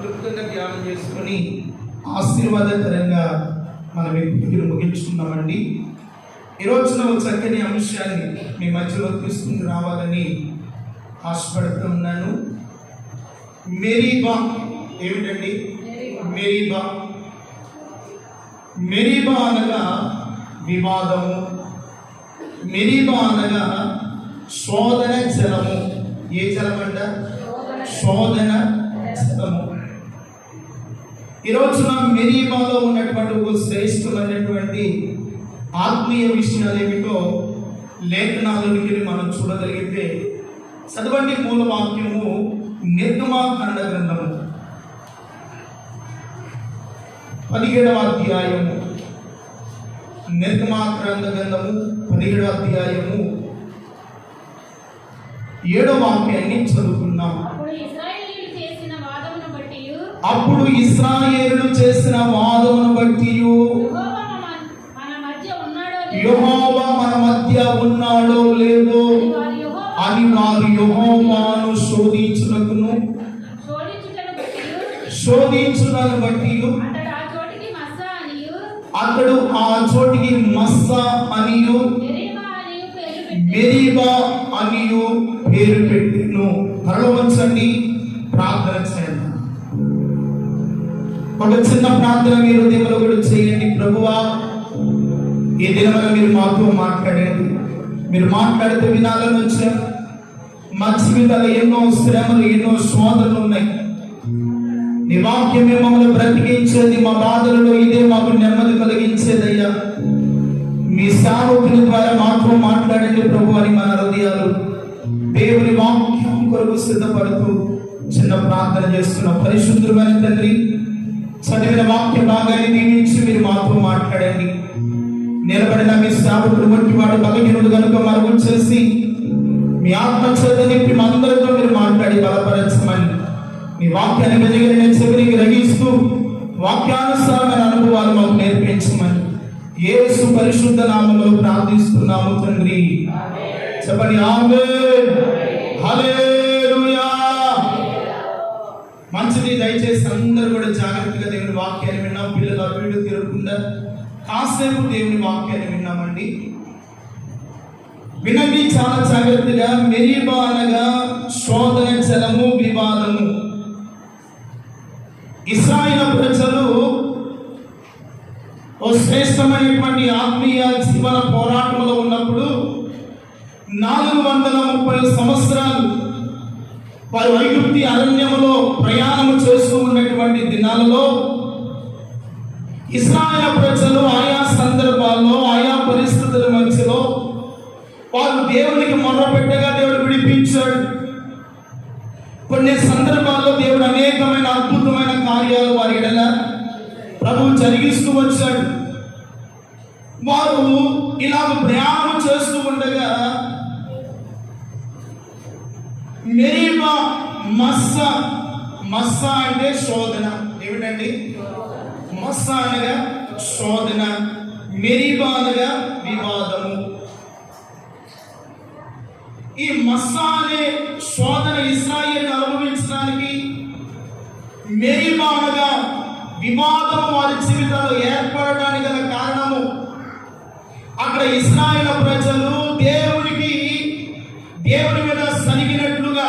క్లుప్తంగా ధ్యానం చేసుకొని ఆశీర్వాదకరంగా మనం ఇప్పుడు ముగించుకున్నామండి. ఈరోజున ఒక చక్కని అంశాన్ని మీ మధ్యలో తీసుకుని రావాలని ఆశపడుతున్నాను. మెరీబా ఏమిటండి? మెరీబా అనగా వివాదము, మెరీబా అనగా శోధన జలము. ఏ జలం అంట? శోధన జలము. ఈరోజున మెరీబాలో ఉన్నటువంటి ఒక శ్రేష్టమైనటువంటి ఆత్మీయ విషయాలు ఏమిటో లేఖనాలకి మనం చూడగలిగితే చదవండి. మూల వాక్యము నిర్గమాకాండ గ్రంథము 17వ అధ్యాయము. నిర్గమాకాండ గ్రంథము 17వ అధ్యాయము 7వ వాక్యాన్ని చదువుకున్నాం. అప్పుడు ఇశ్రాయేలులు చేసిన వాదమును బట్టి యెహోవా మన మధ్య ఉన్నాడో లేదో అని వారు యెహోవాను శోధించుటను బట్టి అతడు ఆ చోటికి మస్సా అనియు మెరీబా అనియు పేరు పెట్టెను. తరలించండి, ప్రార్థన చేయండి. ఒక చిన్న ప్రార్థన మీరు దేవుని కూడా చేయండి. ప్రభువా, ఈ దినమున మీరు మాతో మాట్లాడండి. మీరు మాట్లాడితే వినాలని వచ్చాం. మా జీవితాలు ఎన్నో శ్రమలు, ఎన్నో శోధనలు ఉన్నాయి. నీ వాక్యమే మమ్మల్ని బ్రతికించేది. మా బాధలలో ఇదే మాకు నెమ్మది కలిగించేదయ్యా. మీ సేవకుని ద్వారా మాతో మాట్లాడండి ప్రభు అని మన హృదయాలు దేవుని వాక్యం కొరకు సిద్ధపడుతూ చిన్న ప్రార్థన చేస్తున్న పరిశుద్ధమైన తండ్రి, చదివిన వాక్య భాగాన్ని దీవించి మీరు మాతో మాట్లాడండి. నిలబడిన మీ సేవకుడు వంటి వాడు బలహీనుడు కనుక మరుగులు చేసి మీ ఆత్మ చేత నింపి మా అందరితో మీరు మాట్లాడి బలపరచమని, మీ వాక్యాన్ని వెలిగిన చెవిని గ్రహిస్తూ వాక్యానుసారమైన అనుభవాలు మాకు నేర్పించమని యేసు పరిశుద్ధ నామములో ప్రార్థిస్తున్నాము తండ్రి. చెప్పండి ఆమేన్, హల్లెలూయా. మంచిది. దయచేసి అందరూ కూడా జాగ్రత్తగా దేవుని వాక్యాన్ని విన్నాం. పిల్లలు అటు ఇటు తిరగకుండా కాసేపు దేవుని వాక్యాన్ని విన్నామండి. వినండి చాలా జాగ్రత్తగా. మెరీబా అనగా శోధన జలము, వివాదము. ఇశ్రాయేలు ప్రజలు ఓ శ్రేష్టమైనటువంటి ఆత్మీయ జీవన పోరాటంలో ఉన్నప్పుడు 430 సంవత్సరాలు వారు ఐగుప్తి అరణ్యములో ప్రయాణము చేస్తూ ఉన్నటువంటి దినాలలో ఇశ్రాయేలు ప్రజలు ఆయా సందర్భాల్లో, ఆయా పరిస్థితుల మధ్యలో వారు దేవునికి మొర్రపెట్టగా దేవుడు విడిపించాడు. కొన్ని సందర్భాల్లో దేవుడు అనేకమైన అద్భుతమైన కార్యాలు వారి ఎడల ప్రభువు జరిగిస్తూ వచ్చాడు. వారు ఇలాగ ప్రయాణం చేస్తూ ఉండగా మెరీబా, మస్సా అంటే శోధన. ఏమిటండి? మస్సా అనగా శోధన, మెరీబా అనగా వివాదము. ఈ మస్సా అనే శోధన ఇశ్రాయేలు అనుభవించడానికి, మెరీబా అనగా వివాదము వారి జీవితంలో ఏర్పడడానికి గల కారణము, అక్కడ ఇశ్రాయేలు ప్రజలు దేవుని మీద సనిగినట్లుగా,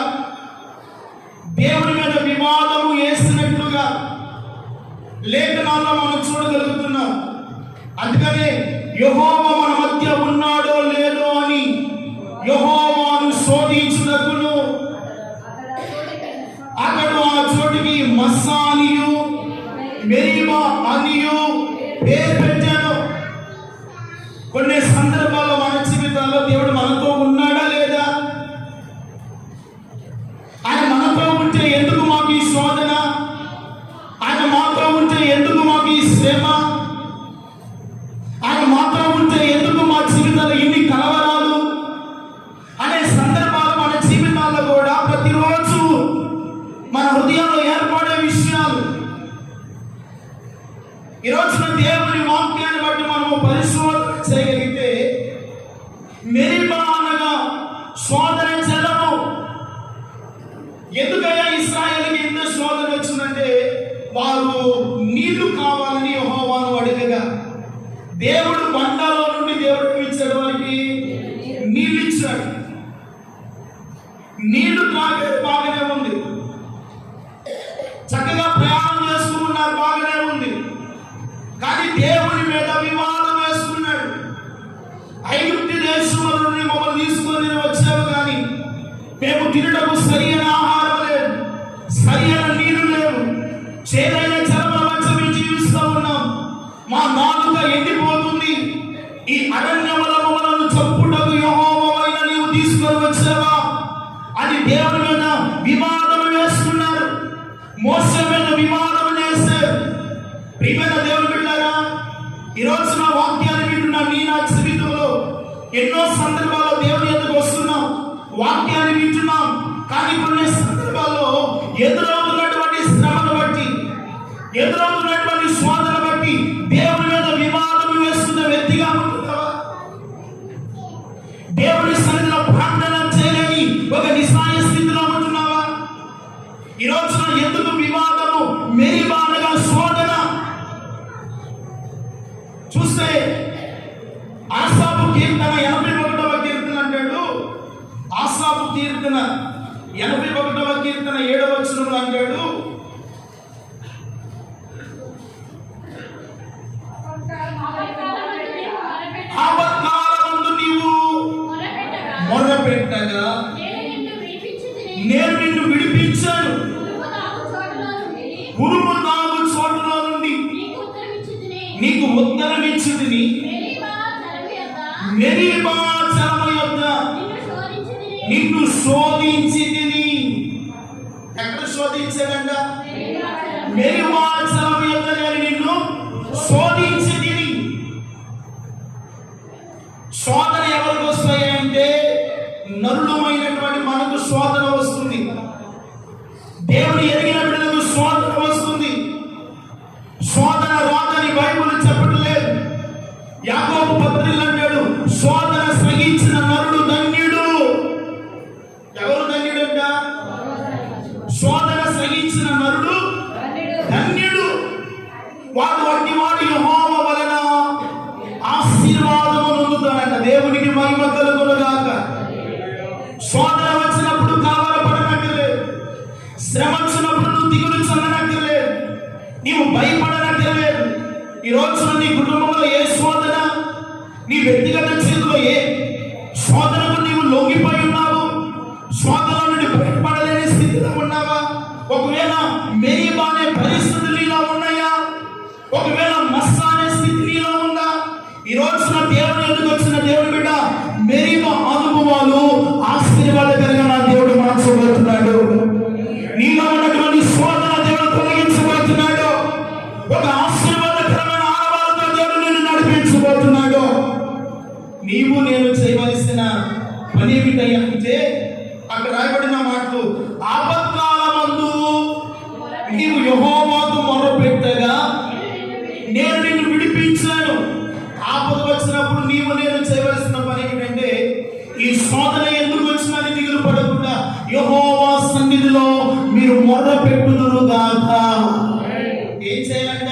దేవుని మీద వివాదము వేసినట్లుగా లేఖనాల్లో మనం చూడగలుగుతున్నాం. అందుకనే యెహోవా మన మధ్య ఉన్నాడో లేదో అని యెహోవాను శోధించుటకును అతడు ఆ చోటికి మస్సా అనియు మెరీబా అనియు పేరు పెట్టాడు. కొన్ని సందర్భాల్లో మన జీవితాల్లో దేవుడు మనతో ఉన్నాడా లేదా? ఆయన మనతో ఉంటే ఎందుకు మాకు ఈ శోధన? ఆయన మాతో ఉంటే ఎందుకు మాకు ఈ శ్రమ? ఆయన మాతో ఉంటే ఎందుకు మా జీవితాల్లో ఇన్ని కలవరాలు అనే సందర్భాలు మన జీవితాల్లో కూడా ప్రతిరోజు మన హృదయంలో ఏర్పడే విషయాలు. ఈరోజున దేవుని వాక్యాన్ని బట్టి మనము పరిశోధన చేయగలిగితే మెరీబా అనగా శోధన జలము. ఎందుకయ్యా ఇశ్రాయేలుకి ఇంత శోధన వచ్చిందంటే వారు నీళ్లు కావాలని యెహోవాను అడగగా దేవుడు బండలో నుండి దేవుడికి ఇచ్చాడు, వారికి నీళ్ళు ఇచ్చాడు. నీళ్లు త్రాగే బాగానే ఉంది, చక్కగా ప్రయాణం చేస్తూ ఉన్నారు, బాగానే ఉంది. కానీ దేవుని మీద వివాదం వేసుకున్నాడు. ఐగుప్తు దేశంలో నుండి మమ్మల్ని తీసుకొని వచ్చావు, కానీ మేము తినటకు సరైన ఆహారం లేదు, సరైన నీరు లేవు, చేదైన జలముల మధ్య మేము జీవిస్తూ ఉన్నాం, మా నాలుక ఎండిపోతుంది. ఈ అరణ్యముల మమ్మలను చంపుటకు యెహోవావైన నీవు తీసుకొని వచ్చావా అని దేవుని మీద వివాదం వేస్తున్నారు, మోసే మీద వివాదం చేశారు. ప్రియమైన దేవుని బిడ్డలారా, ఈ రోజు నా వాక్యాన్ని వింటున్నా, నా జీవితంలో ఎన్నో సందర్భాల్లో దేవుని ఎదురుకు వస్తున్నాం, వాక్యాన్ని వింటున్నాం. కానీ కొన్ని సందర్భాల్లో ఎదురవుతున్నటువంటి శ్రమను బట్టి, ఎదురవుతున్నటువంటి శోధన బట్టి దేవుని మీద వివాదం వేస్తున్న వ్యక్తిగా ఉంటున్నావా? దేవుని సన్నిధిలో ప్రార్థన చేయలేని ఒక నిస్సాయ స్థితిలో ఉంటున్నావా? ఈ రోజున ఎందుకు వివాదము, మెరిబానగా శోధన? చూస్తే ఆసాపు కీర్తన 81వ కీర్తన అంటాడు, ఆసాపు కీర్తన 81వ కీర్తన 7వ వచనంలో అంటాడు, ఆపత్కాలమందు నీవు మొర్రపెట్టగా నేను నిన్ను విడిపించాను, ఉరుము నాగు చోటులో నుండి నీకు ఉత్తరం ఇచ్చుదిని, మెరీబా జలము యొద్ద నిన్ను శోధించితిని. ఎక్కడ శోధించాడంట? మెరీబా జలము యొద్ద నేను నిన్ను శోధించితిని. శోధన ఎవరికి వస్తాయి అంటే నరులమైనటువంటి మనకు శోధన వస్తుంది, దేవుని ఎరిగిన బిడ్డలకు శోధన వస్తుంది. శోధన రాదని బైబిల్ చెప్పట్లేదు. యాకోబు పత్రికలో అంటాడు, శోధన సహించిన నరుడు ధన్యుడు. ఎవరు ధన్యుడంట? శోధన సహించిన నరుడు ధన్యుడు. వాడు అట్టి వాడు యెహోవా వలన ఆశీర్వాదము పొందుతాడంట. దేవునికి మహిమ కలుగునుగాక. శోధన వచ్చినప్పుడు కలవరపడనక్కర్లేదు, శ్రమ వచ్చినప్పుడు నువ్వు దిగులు చెందనక్కర్లేదు, నీవు భయపడనక్కర్లేదు. ఈ రోజున నీ కుటుంబంలో ఏ శోధన, నీ వ్యక్తిగత జీవితంలో ఏ శోధనకు నీవు లొంగిపోయి ఉన్నావు, శోధన నుండి బయటపడలేని స్థితిలో ఉన్నావా? ఒకవేళ మెరీబా అనే పరిస్థితులు ఇలా ఉన్నాయా? ఒకవేళ మస్సా అనే స్థితి నీలో ఉందా? ఈ రోజున దేవుని ఎందుకు వచ్చిన దేవుని బిడ్డ, మెరీబా అనుభవాలు ఆశీర్వాదకరంగా నా దేవుడు మార్చబోతున్నాడు. నీలో ఉన్నటువంటి శోధన దేవుడు తొలగించబోతున్నాడు. ఒక ఆశీర్వాదకరమైన ఆనవాలతో దేవుడు నిన్ను నడిపించబోతున్నాడు. నీవు నేను చేయవలసిన పని ఏమిటయ్యా అంటే అక్కడ రాయబడిన మాటలు, ఆపత్కాలమందు నీవు యెహోవాకు మొర్రపెట్టగా నేను నిన్ను విడిపించాను. ఆపద వచ్చినప్పుడు నీవు నేను చేయవలసిన పని ఏమిటంటే, ఈ శోధన ఎందుకు వచ్చినది దిగులు పడకుండా యెహోవా సన్నిధిలో మీరు మొర్రపెట్టుదురుగాక. ఏం చేయాలంట?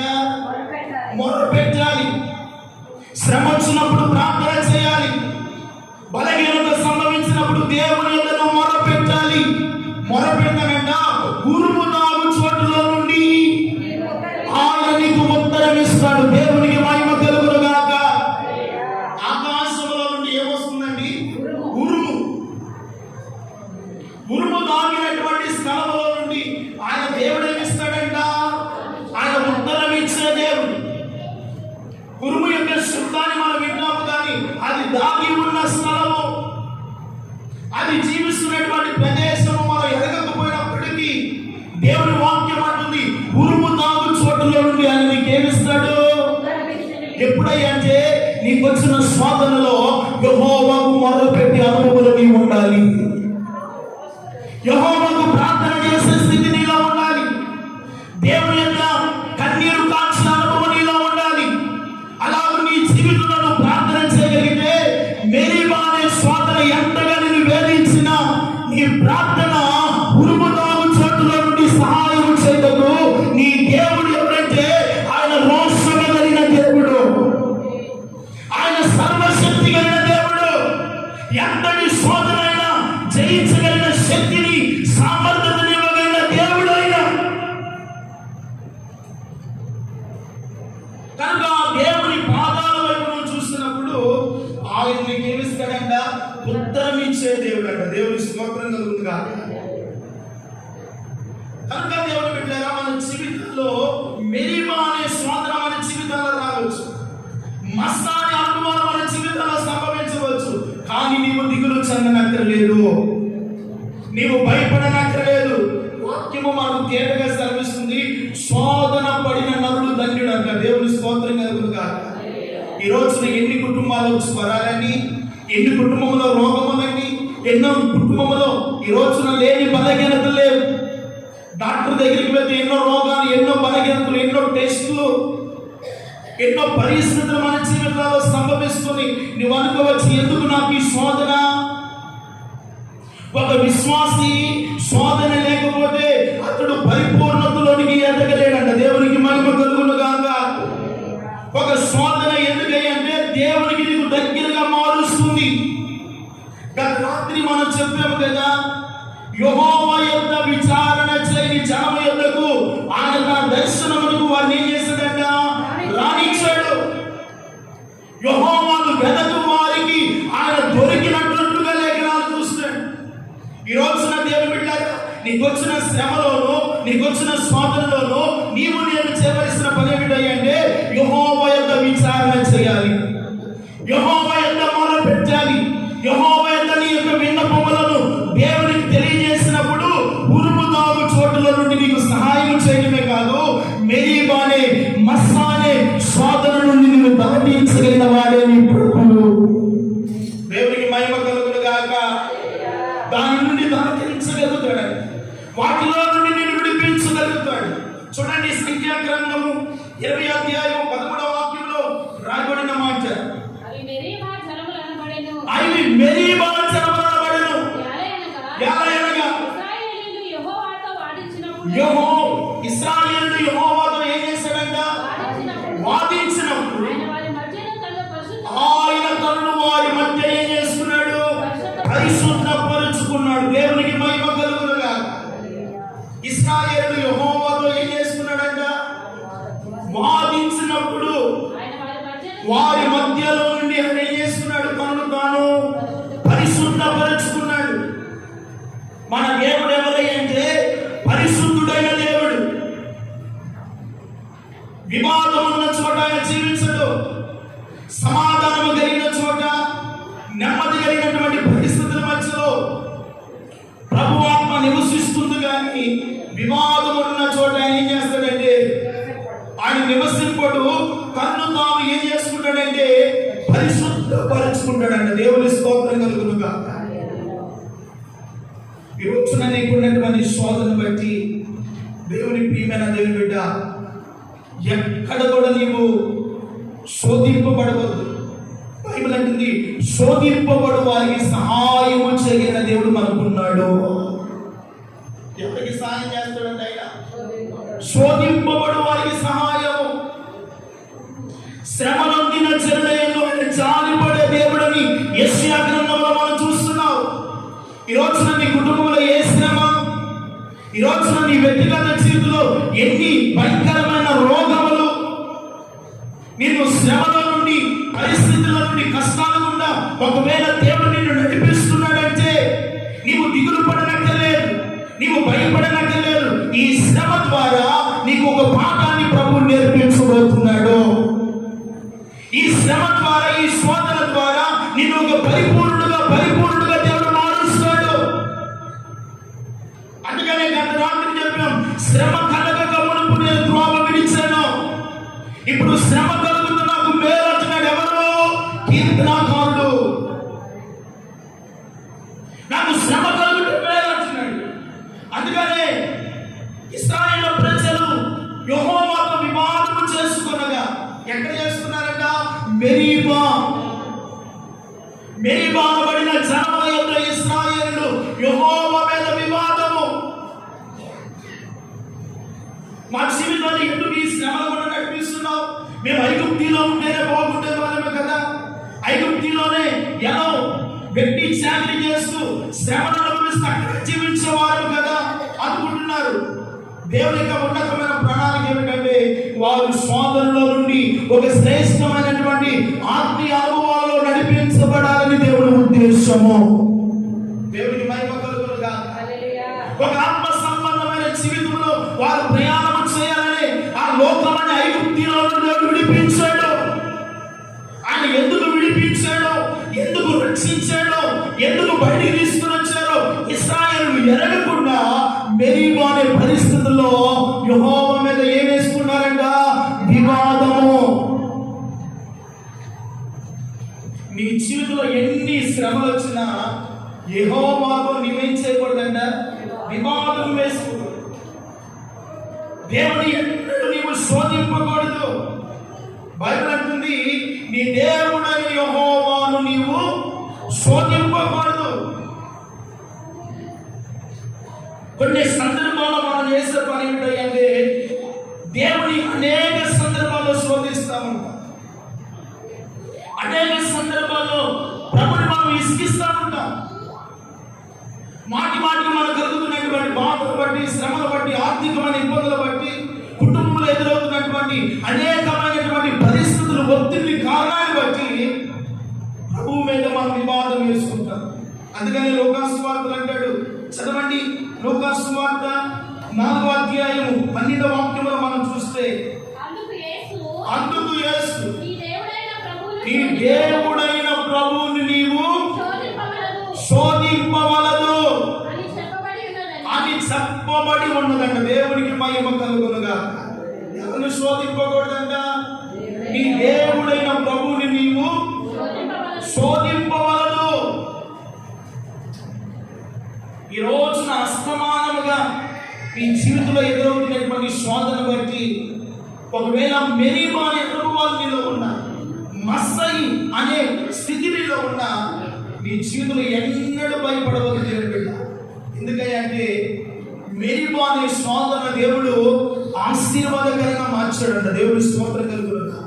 మొర్రపెట్టాలి. శ్రమ వచ్చినప్పుడు ప్రార్థన చేయాలి. బలహీనత సంభవించినప్పుడు దేవుని యొద్దకు మొర్రపెట్టాలి. మొర్రపెట్టనంట ఉరుము నాగు చోటులో నుండి ఆయన నీకు ఉత్తరం ఇస్తాడు. దేవునికి మహిమ కలుగునుగాక. ఆకాశంలో నుండి ఏమొస్తుందండి? ఉరుము. ఉరుము దాగినటువంటి స్థలంలో నుండి ఆయన దేవుడు ఏమిస్తాడంట? ఆయన ఉత్తరం ఇచ్చే దేవుడు. ఉరుము యొక్క శబ్దాన్ని మనం వింటాము, కానీ అది దాగి ఉన్న స్థలము, అది జీవిస్తున్నటువంటి ప్రదేశము మనం ఎరగకపోయినప్పటికీ దేవుని వాక్యం అంటుంది, ఉరుము దాగు చోటులో నుండి ఆయన నీకేమిస్తాడు? ఎప్పుడయ్యా అంటే నీకు వచ్చిన శోధనలో యెహోవాకు మొర్రపెట్టి అనుభవంలో నీవు ఉండాలి. యెహోవాకు ప్రార్థన చేసే స్థితి నీలో ఉండాలి. దేవుని యొక్క కన్నీరు కాల్చిన అనుభవం నీలో ఉండాలి. అలాగే నీ జీవితంలో ప్రార్థన చేయగలిగితే మెరీబా అనే శోధన ఎంతగా నిన్ను వేధించినా నీ ప్రార్థన ఉరుము దాగు చోటులో నుండి సహాయం చేయటకు నీ దేవుడు చెందనక్కర్లేదు, నీవు భయపడనక్కర్లేదు. వాక్యము మనకు తేటగా సెలవిస్తుంది, శోధన పడిన నరుడు ధన్యుడు అంట. దేవుని స్తోత్రం కలుగును గాక. ఈ రోజున ఎన్ని కుటుంబాలు స్వరాలని, ఎన్ని కుటుంబంలో రోగములని, ఎన్నో కుటుంబంలో ఈ రోజున లేని బలహీనతలు లేవు. డాక్టర్ దగ్గరికి వెళ్తే ఎన్నో రోగాలు, ఎన్నో బలహీనతలు, ఎన్నో టెస్టులు, ఎన్నో పరిస్థితులు మన జీవితాల్లో సంభవిస్తుంది. నువ్వు అనుకోవచ్చు, ఎందుకు నాకు ఈ శోధన? ఒక విశ్వాసి శోధన లేకపోతే అతడు పరిపూర్ణతలోనికి ఎదగలేడంట. దేవునికి మహిమ కలుగును గాక. ఒక శోధన ఎందుకంటే దేవునికి నీకు దగ్గరగా మారుస్తుంది. గత రాత్రి మనం చెప్పాము కదా, యెహోవా యొద్ద విచారణ చేయని జనము యొద్దకు ఆయన తన దర్శనములకు వారిని ఏం చేశాడంట? రానిచ్చాడు. యెహోవాను వెదకు వారికి ఆయన దొరికినట్లుగా లేఖనాలు చూస్తాడు. ఈ రోజున దేవుని బిడ్డలారా, నీకు వచ్చిన శ్రమలోనూ, నీకు వచ్చిన శోధనలోనూ నీవు నేను చేయవలసిన పని ఏమిటంటే యెహోవా యొద్ద విచారణ చేయాలి, యెహోవా యొద్ద మొరపెట్టాలి. యెహోవా యొద్ద నీ యొక్క విన్నపములను దేవునికి తెలియజేసినప్పుడు ఉరుముదాగు చోటుల నుండి నీకు సహాయం చేయడమే కాదు, మెరీబా అనే మస్సా అనే శోధన నుండి నీవు దాటించగలిగిన వాడే నీ ప్రభువు. దేవునికి మహిమ కలుగును గాక. దాని నుండి దాటించగలుగుతాడు, వాటిలో నుండి నేను విడిపించగలుగుతాడు. చూడండి, సంఖ్యా గ్రంథము 20వ అధ్యాయం 13వ వాక్యంలో రాయబడిన మాట, అవి మెరీబా జనములనబడెను. ఇశ్రాయేలీయులు యెహోవాతో ఏం చేశాడంట? వాదించినప్పుడు ఆయన తనను వారి మధ్య ఏం చేసుకున్నాడు? పరిశుద్ధపరుచుకున్నాడు. దేవునికి మహిమ కలుగును గాక. ఇశ్రాయేలీయులు యెహోవాతో ఏం చేసుకున్నాడంట? వాదించినప్పుడు వారి మధ్యలో నుండి ఆయన ఏం చేసుకున్నాడు? తనను తాను పరిశుద్ధపరుచుకున్నాడు. మన దేవుడు ఎవరై అంటే పరిశుద్ధుడైన దేవుడు. వివాదం ఉన్న చోట ఆయన జీవించడు. సమాధానం కలిగిన చోట, నెమ్మది కలిగినటువంటి పరిస్థితుల మధ్యలో ప్రభువాత్మ నివసిస్తుంది. కానీ వివాదం ఉన్న చోట ఆయన ఏం చేస్తాడంటే ఆయన నివసింపడు. తన్ను తాను ఏం చేసుకుంటాడంటే పరిశుద్ధపరుచుకుంటాడంట. దేవుని స్తోత్రం కలుగును గాక. ఈ రోజున నీకున్నటువంటి శోధన బట్టి దేవుని ప్రియమైన దేవుని బిడ్డ, ఎక్కడ కూడా నీవు శోధింపబడవద్దు. బైబిల్ అంటుంది, శోధింపబడు వారికి సహాయము చేయగలిగిన దేవుడు మనకున్నాడు. ఎవరికి సహాయం చేస్తాడంటే ఆయన శోధింపబడు వారికి సహాయము. శ్రమ నొందిన జనులయందు ఆయన జాలిపడే దేవుడని యెషయా గ్రంథంలో మనం చూస్తున్నాం. ఈ రోజున నీ కుటుంబంలో ఏ శ్రమ, ఈ రోజున నీ వ్యక్తిగత జీవితంలో ఎన్ని భయంకరమైన రోగములు, నిన్ను శ్రమల నుండి, పరిస్థితుల నుండి, కష్టాల గుండా ఒకవేళ దేవుడు నిన్ను నడిపిస్తున్నాడంటే నీవు దిగులు పడనక్కర్లేదు, నీవు భయపడనక్కర్లేదు. ఈ శ్రమ ద్వారా నీకు ఒక పాఠాన్ని ప్రభువు నేర్పించబోతున్నాడు. ఈ శ్రమ ద్వారా, ఈ శోధన ద్వారా నిన్ను ఒక పరిపూర్ణుడుగా దేవుడు మారుస్తాడు. అందుకనే గత రాత్రి చెప్పాం, శ్రమ కలగక మునుపు నేను త్రోవ విడిచాను, ఇప్పుడు శ్రమ కలుగుతూ నాకు మేలు అంటున్నాడు. ఎవరు? కీర్తనాకారుడు. నాకు శ్రమ కలుగుతూ మేలు అంటున్నాడు. అందుకనే ఇశ్రాయేలు ప్రజలు యెహోవాతో వివాదము చేసుకునగా ఎక్కడ చేసుకున్నారంట? మెరీబా అనబడిన జనముల యొద్ద ఇశ్రాయేలీయులు యెహోవా మీద వివాదము. మా జీవితాన్ని ఎందుకు ఈ శ్రమల కూడా నడిపిస్తున్నావు? మేము ఐగుప్తిలో ఉంటేనే బాగుండే వాళ్ళమే కదా, ఐగుప్తిలోనే ఎలా వ్యక్తి చాకరీ చేస్తూ శ్రమను అనుభవిస్తూ అక్కడ జీవించేవారు కదా అనుకుంటున్నారు. దేవుని యొక్క ఉన్నతమైన ప్రణాళిక ఏమిటంటే వారు శోధనలో నుండి ఒక శ్రేష్టమైనటువంటి ఆత్మీయ అనుభవాల్లో నడిపించబడాలని దేవుని ఉద్దేశము. దేవునికి మహిమ కలుగును గాక. ఒక ఆత్మ సంబంధమైన జీవితంలో వారు ప్రయాణం చేయాలని ఆ లోకమని ఐగుప్తిలో నుండి విడిపించాడు. ఆయన ఎందుకు విడిపించాడో, ఎందుకు రక్షించాడో, ఎందుకు ఎరగకుండా మెరీబా అనే పరిస్థితుల్లో యెహోవా మీద ఏం వేసుకున్నారంట? వివాదము. నీ జీవితంలో ఎన్ని శ్రమలు వచ్చినా యెహోవాతో నీవేం చేయకూడదంట? వివాదం వేసుకోకూడదు. దేవుని ఎన్నడూ నీవు శోధింపకూడదు. బైబిల్ అంటుంది, నీ దేవుడైన యెహోవాను నీవు శోధింపకూడదు. కొన్ని సందర్భాల్లో మనం చేసే పని ఏంటంటే దేవుని అనేక సందర్భాల్లో శోధిస్తా ఉంటాం. అనేక సందర్భాల్లో ప్రభుని మనం ఇసుకిస్తా ఉంటాం. మాటి మాటికి మనకు కలుగుతున్నటువంటి బాధలు బట్టి, శ్రమలు బట్టి, ఆర్థికమైన ఇబ్బందులు బట్టి, కుటుంబంలో ఎదురవుతున్నటువంటి అనేకమైనటువంటి పరిస్థితులు, ఒత్తిడి కారణాన్ని బట్టి ప్రభువు మీద మనం వివాదం వేసుకుంటాం. అందుకని లూకాసు వార్తలు అంటాడు, చదవండి. లూకాసు వార్త 4వ అధ్యాయము 12వ వాక్యంలో మనం చూస్తే, అందుకు యేసు నీ దేవుడైన ప్రభువుని నీవు శోధింపవలదు అని చెప్పబడి ఉన్నదంట. దేవునికి మహిమ కలుగునుగా. ఎవరిని శోధింపకూడదంట? నీ దేవుడైన ప్రభువుని నీవు శోధింపవలదు. ఈ రోజున అస్తమానముగా మీ జీవితంలో ఎదురవుతున్నటువంటి శోధన బట్టి, ఒకవేళ మెరీబా అనే ప్రభువాలో ఉన్న, మస్సయి అనే స్థితిలో ఉన్న నీ జీవితంలో ఎన్నడూ భయపడవద్దు దేవుడు. ఎందుకంటే మెరీబా అనే శోధన దేవుడు ఆశీర్వాదకరంగా మార్చాడంట. దేవుడు స్తోత్రం కలుగునుగా.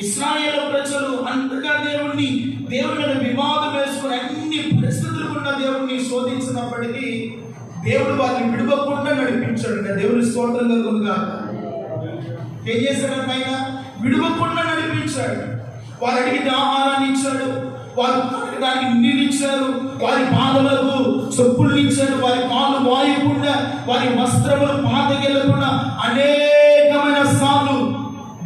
ఇశ్రాయేలు ప్రజలు అంతగా దేవుని మీద వివాదం వేసుకుని అన్ని పరిస్థితులు ఉన్న దేవుడిని శోధించినప్పటికీ దేవుడు వారిని విడవకుండా నడిపించాడు. దేవుని స్తోత్రం కలుగునుగా. ఏం చేశాడు? ఆయన విడవకుండా నడిపించాడు. వారు అడిగితే ఆహారాన్ని ఇచ్చాడు, వారు తాగడానికి నీళ్ళు ఇచ్చారు, వారి పాదములకు చెప్పులు ఇచ్చాడు, వారి కాళ్ళు వాయకుండా, వారి వస్త్రములు పాతకెళ్ళకుండా అనేకమైన సార్లు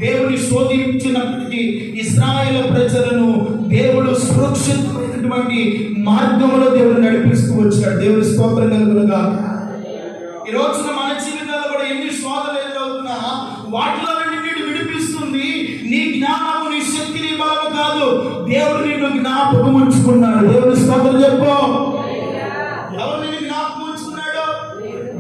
దేవుని శోధించినప్పటికీ ఇశ్రాయేలు ప్రజలను దేవుడు సురక్షితమైనటువంటి మార్గంలో దేవుడు నడిపిస్తూ వచ్చాడు. దేవుని స్తోత్రం కలుగునుగా. ఈ రోజున మన జీవితాల్లో కూడా ఎన్ని శోధనలు ఎదురవుతున్నా వాటిలో నుండి నిన్ను విడిపిస్తుంది నీ జ్ఞానము, నీ శక్తి, నీ బలము కాదు. దేవుడు నిన్ను జ్ఞాపకం ఉంచుకున్నాడు. దేవుని స్తోత్రం చెప్పు. ఎవరు నిన్ను జ్ఞాపకం ఉంచుకున్నాడు?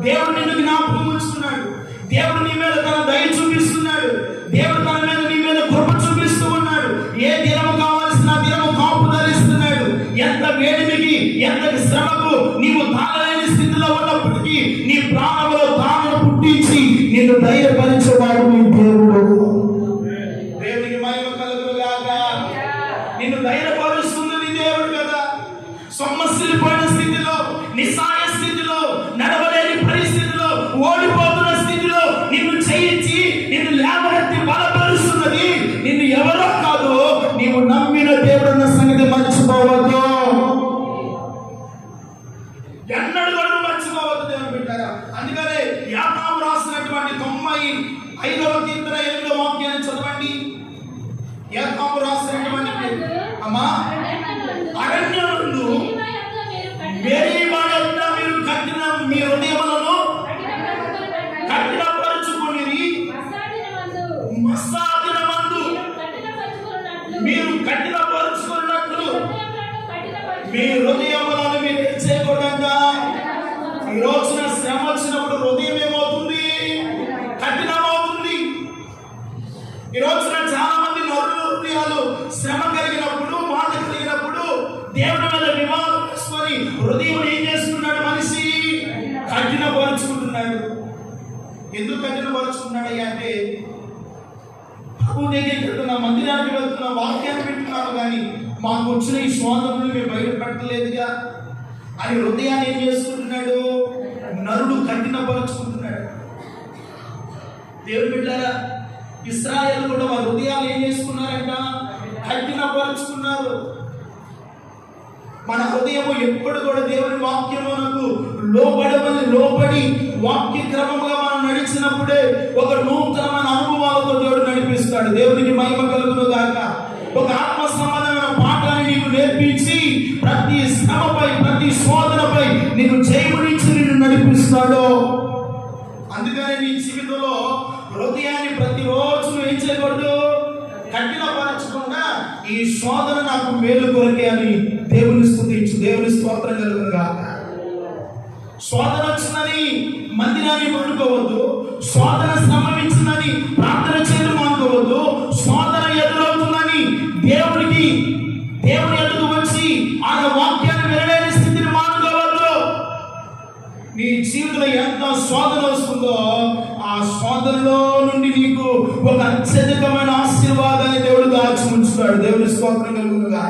దేవుడు నిన్ను జ్ఞాపకం ఉంచుకున్నాడు. దేవుడు నీ మీద తన దయ చూపిస్తున్నాడు. దేవుడు తన మీద నీ మీద కృప చూపిస్తూ ఉన్నాడు. ఏ దినము కావాల్సిన దినము కాపు ధరిస్తున్నాడు. ఎంత వేడిమికి, ఎంత శ్రమకు నీవు తాళలేని స్థితిలో ఉన్నప్పటికీ నీ ప్రాణంలో తాళను పుట్టించి నిన్ను ధైర్యపరిచేవాడు నీ దేవుడు. దేవునికి మహిమ కలుగునుగాక. నిన్ను ధైర్యపరుస్తున్నది దేవుడు కదా. సమస్యలపడిన స్థితిలో, నిస్సాయ స్థితిలో, నడవలేని పరిస్థితిలో, ఓడిపోతున్న స్థితిలో నిన్ను చేయించి నిన్ను లేవనెత్తి బలపరుస్తున్నది నిన్ను ఎవరో కాదు, నీవు నమ్మిన దేవుడున్న సంగతి మర్చిపోవద్దు. ఎన్నడూ కూడా మర్చిపోవద్దు దేవుని బిడ్డలారా. అందుకనే యాకోబు రాసినటువంటి 95వ కీర్తన 8వ వాక్యాన్ని చదవండి. యాకోబు రాసినటువంటి అమ్మా, అరణ్యమందు మెరీబా యొద్ద మీరు కట్టిన మీ హృదయములను కఠినపరచుకొనిరి, మస్సా దినమందు మీరు కఠినపరచుకున్నట్లు మీ హృదయములను మీరు చేయకూడదంట. ఈ రోజున శ్రమ వచ్చినప్పుడు హృదయం ఏమవుతుంది? కఠినమవుతుంది. ఈ రోజున చాలా మంది హృదయాలు శ్రమ కలిగినప్పుడు, బాధ కలిగినప్పుడు దేవుని మీద వివాదం చేసుకొని హృదయం ఏం చేస్తున్నాడు? మనిషి కఠినపరుచుకుంటున్నాడు. ఎందుకు కఠినపరుచుకున్నాడు అంటే, ప్రభు దగ్గరికి వెళ్తున్నా, మందిరానికి వెళ్తున్నా, వాక్యాన్ని వింటున్నాను, కానీ మాకు వచ్చిన ఈ శోధనలు మేము బయటపెట్టలేదుగా అని హృదయాన్ని ఏం చేసుకుంటున్నాడు? నరుడు కఠినపరుచుకుంటున్నాడు. దేవుని బిడ్డలారా, ఇశ్రాయేలు కూడా వారి హృదయాలు ఏం చేసుకున్నారంట? కఠినపరుచుకున్నారు. మన హృదయము ఎప్పుడు కూడా దేవుని వాక్యమునకు లోబడి వాక్య క్రమముగా మనం నడిచినప్పుడే ఒక నూతనమైన అనుభవాలతో దేవుడు నడిపిస్తాడు. దేవునికి మహిమ కలుగునుగాక. ఒక ఆత్మ సంబంధమైన పాఠాన్ని నీకు నేర్పించి ప్రతి శ్రమపై, ప్రతి శోధనపై నడిపిస్తాడో. అందుకనే నీ జీవితంలో హృదయాన్ని ప్రతిరోజు ఏం చేయకూడదు, కఠినపరచకుండా ఈ శోధన నాకు మేలు కొరకే అని దేవుని స్తుతించు. దేవుని స్తోత్రం కలుగునుగా. శోధన వచ్చిందని మందిరాన్ని మానుకోవద్దు. శోధన సంభవించిందని ప్రార్థన చేయడం మానుకోవద్దు. శోధన ఎదురవుతుందని దేవుడి ఎదురు వచ్చి ఆయన వాక్యాన్ని నెరవేరే స్థితిని మానుకోవద్దు. నీ జీవితంలో ఎంత శోధన వస్తుందో ఆ శోధనలో నుండి నీకు ఒక అత్యధికమైన ఆశీర్వాదాన్ని దేవుడు దాచి ఉంచుతాడు. దేవుని స్తోత్రం కలుగునుగా.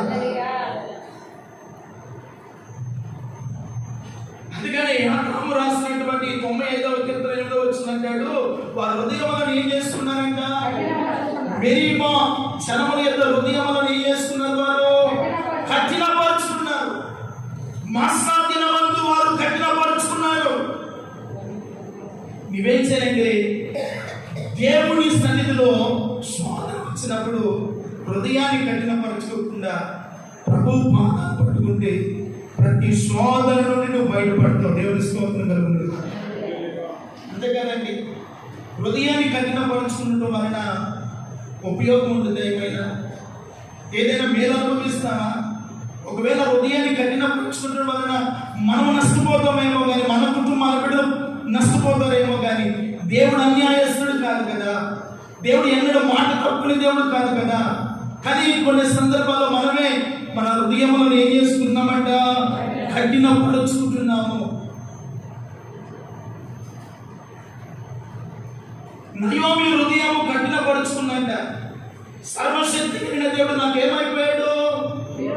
అందుకని యాకోబు రాసినటువంటి 95వ కీర్తన 8వ వచనం అంటాడు, వారు హృదయములను ఏం చేస్తున్నారంట, మెరీబా జనముల యొక్క హృదయములను ఏం చేస్తున్నారు, వారు కఠినపరుచుకున్నారు. మస్సా దినమందు వారు కఠినపరుచుకున్నారు. నీవేం చేయండి, దేవుని సన్నిధిలో శోధన వచ్చినప్పుడు హృదయాన్ని కఠినపరచుకోకుండా ప్రభు పాదాలు పట్టుకుంటే ప్రతి శోధన నుండి నువ్వు బయటపడతావు. దేవుని స్తోత్రం కలుగును. అంతేకాదండి, హృదయాన్ని కఠినపరచుకుంటూ వలన ఉపయోగం ఉంటుంది. ఏదైనా మేలు అనుభవిస్తావా? ఒకవేళ హృదయాన్ని కఠినపరచుకుంటడం వలన మనం నష్టపోతామేమో కానీ, మన కుటుంబాల బిడ్డలు నష్టపోతారేమో కానీ, దేవుడు అన్యాయస్తుడు కాదు కదా. దేవుడు ఎన్నడూ మాట తప్పుని దేవుడు కాదు కదా. కానీ కొన్ని సందర్భాల్లో మనమే మన హృదయములను ఏం చేసుకుంటున్నామంట, కఠినపరుచుకుంటున్నాము. నయోమి హృదయము కఠినపరుచుకున్నాక సర్వశక్తి కలిగిన దేవుడు నాకేమైపోయాడు,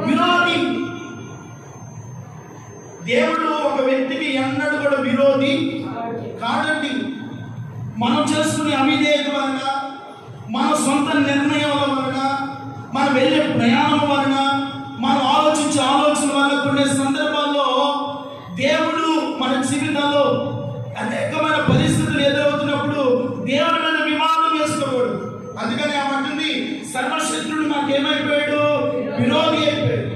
విరోధి. దేవుడు ఒక వ్యక్తికి ఎన్నడూ కూడా విరోధి కాదండి. మనం చేసుకునే అవిధేయత వలన, మన సొంత నిర్ణయాల వలన, మనం వెళ్ళే ప్రయాణం వలన, మనం ఆలోచించే ఆలోచన వల్ల కొన్ని సందర్భాల్లో దేవుడు మన జీవితాల్లో అనేకమైన పరిస్థితులు ఎదురవుతున్నప్పుడు దేవుడి మీద వివాదం చేసుకోకూడదు. అందుకని ఏమంటుంది, సర్వశత్రుడు నాకేమైపోయాడు, విరోధి అయిపోయాడు.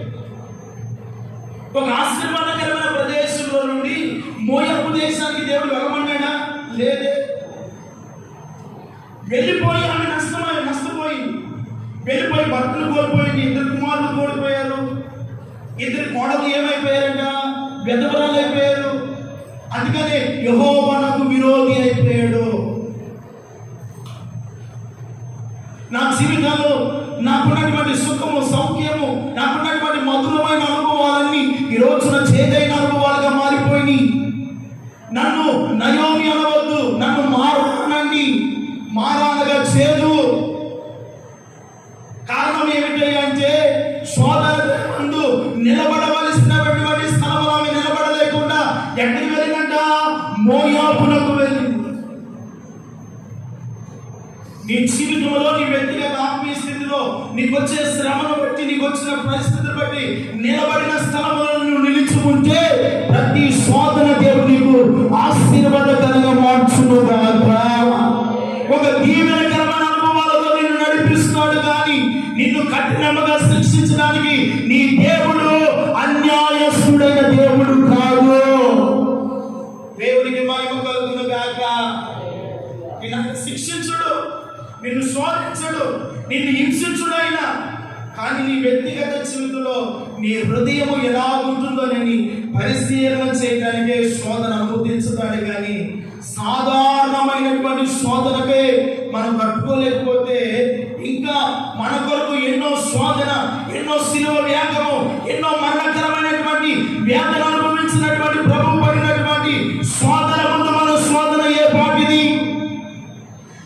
ఒక ఆశీర్వాదకరమైన ప్రదేశంలో నుండి మోయాబు దేశానికి దేవుడు వెళ్ళమన్నాడా? లేదే. వెళ్ళిపోయి ఆమె నష్టపోయింది. వెళ్ళిపోయి భర్తలు కోల్పోయింది, 2 కుమారులు కోల్పోయారు. 2 కోడలు ఏమైపోయారంట, విధవరాలు అయిపోయారు. అందుకనే యెహోవా నాకు విరోధి అయిపోయాడు. నా జీవితంలో నాకున్నటువంటి సుఖము, సౌఖ్యము, నాకున్నటువంటి మధురమైన అనుభవాలన్నీ ఈ రోజున చేదైన అనుభవాలుగా మారిపోయినాయి. నన్ను నయోమి అనవద్దు, నన్ను మారానండి. మారానగా చేదు. కారణం ఏమిటి అంటే, శోధన ముందు నిలబడవలసినటువంటి స్థలంలో ఆమె నిలబడలేకుండా ఎక్కడికి వెళ్ళిందంట, మోయాబునకు వెళ్ళింది. నీ జీవితంలో, నీ వ్యక్తిగత ఆత్మీయ స్థితిలో నీకు వచ్చే శ్రమను బట్టి, నీకు వచ్చిన పరిస్థితిని బట్టి నిలబడిన స్థలంలో నువ్వు నిలిచి ఉంటే ప్రతి శోధన దేవుడు నీకు ఆశీర్వాదకరంగా మార్చునుగాక. ఒక దీవెనకరమైన అనుభవాలతో నిన్ను నడిపిస్తాడు. కానీ నిన్ను కఠినంగా శిక్షించడానికి నీ దేవుడు అన్యాయస్తుడైన దేవుడు కాదు. దేవుడికి మహిమ కలుగును గాక. నిన్ను శిక్షించుడు, నిన్ను శోధించుడు, నిన్ను హింసించుడు అయినా, కానీ నీ వ్యక్తిగత జీవితంలో నీ హృదయము ఎలా ఉంటుందోనని పరిశీలన చేయడానికే శోధన అనుమతించుతాడు. కానీ సాధారణమైనటువంటి శోధనకే మనం తట్టుకోలేకపోతే ఇంకా మన కొరకు ఎన్నో శోధన, ఎన్నో శిలువ వ్యాధము, ఎన్నో మరణకరమైనటువంటి వ్యాధులు అనుభవించినటువంటి ప్రభు పడినటువంటి శోధన ముందు మన శోధన ఏ పాటిది?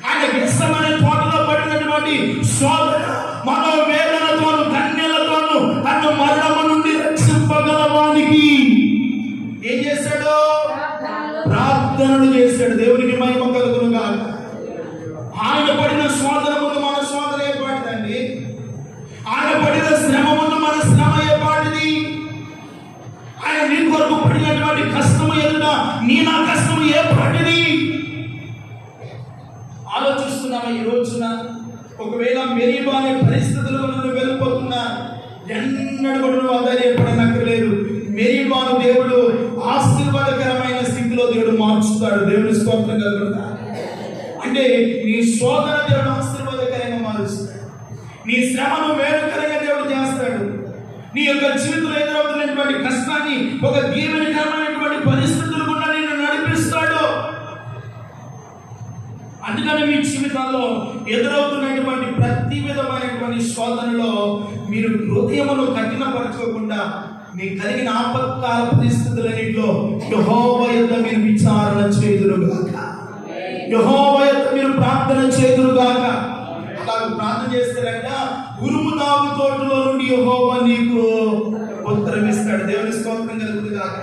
ఆయన ఇష్టమైన తోటలో పడినటువంటి శోధన మనో వేదనతోను, కన్యలతోను తను మరణము నుండి రక్షింపగలవానికి ఏం చేశాడు? ప్రార్థనలు చేశాడు. దేవునికి మహిమ కలుగును గాక. ఆయన పడిన శోధన ముందు మన శోధన ఏ పాటిదండి? ఆయన పడిన శ్రమ ముందు మన శ్రమ ఏ పాటిది? ఆయన నీ కొరకు పడినటువంటి కష్టము ఎదుట నా కష్టము ఏ పాటిది? ఆలోచిస్తున్నావా ఈ రోజున? ఒకవేళ మెరీబా అనే పరిస్థితుల్లో నువ్వు వెళ్ళిపోతున్నా ఎన్నడూ కూడా నువ్వు ఆధారపడనక్కర్లేదు. మెరీబాను దేవుడు ఆశీర్వాదకరమైన స్థితిలో దేవుడు మారుస్తాడు. దేవుని స్తోత్రం కలుగుతా. అంటే నీ శోధన దేవుడు ఆశీర్వాదకరంగా మారుస్తాడు. నీ శ్రమను మేలుకరంగా దేవుడు చేస్తాడు. నీ యొక్క జీవితంలో ఎదురవుతున్నటువంటి కష్టాన్ని ఒక దీవెనకరమైనటువంటి పరిస్థితులు కూడా నేను నడిపిస్తాడు. అందుకని మీ జీవితాల్లో ఎదురవుతున్నటువంటి ప్రతి విధమైనటువంటి శోధనలో మీరు హృదయమును కఠినపరచుకోకుండా మీకు కలిగిన ఆపత్కాల పరిస్థితులన్నింటిలో యెహోవా యొద్ద మీరు విచారణ చేదురుగాక, యెహోవా యొద్ద మీరు ప్రార్థన చేదురుగాక. అలా ప్రార్థన చేస్తారంట ఉరుము తాగు తోటలో నుండి యెహోవా నీకు ఉత్తరం ఇస్తాడు. దేవుని స్తోత్రం కలుగుగాక.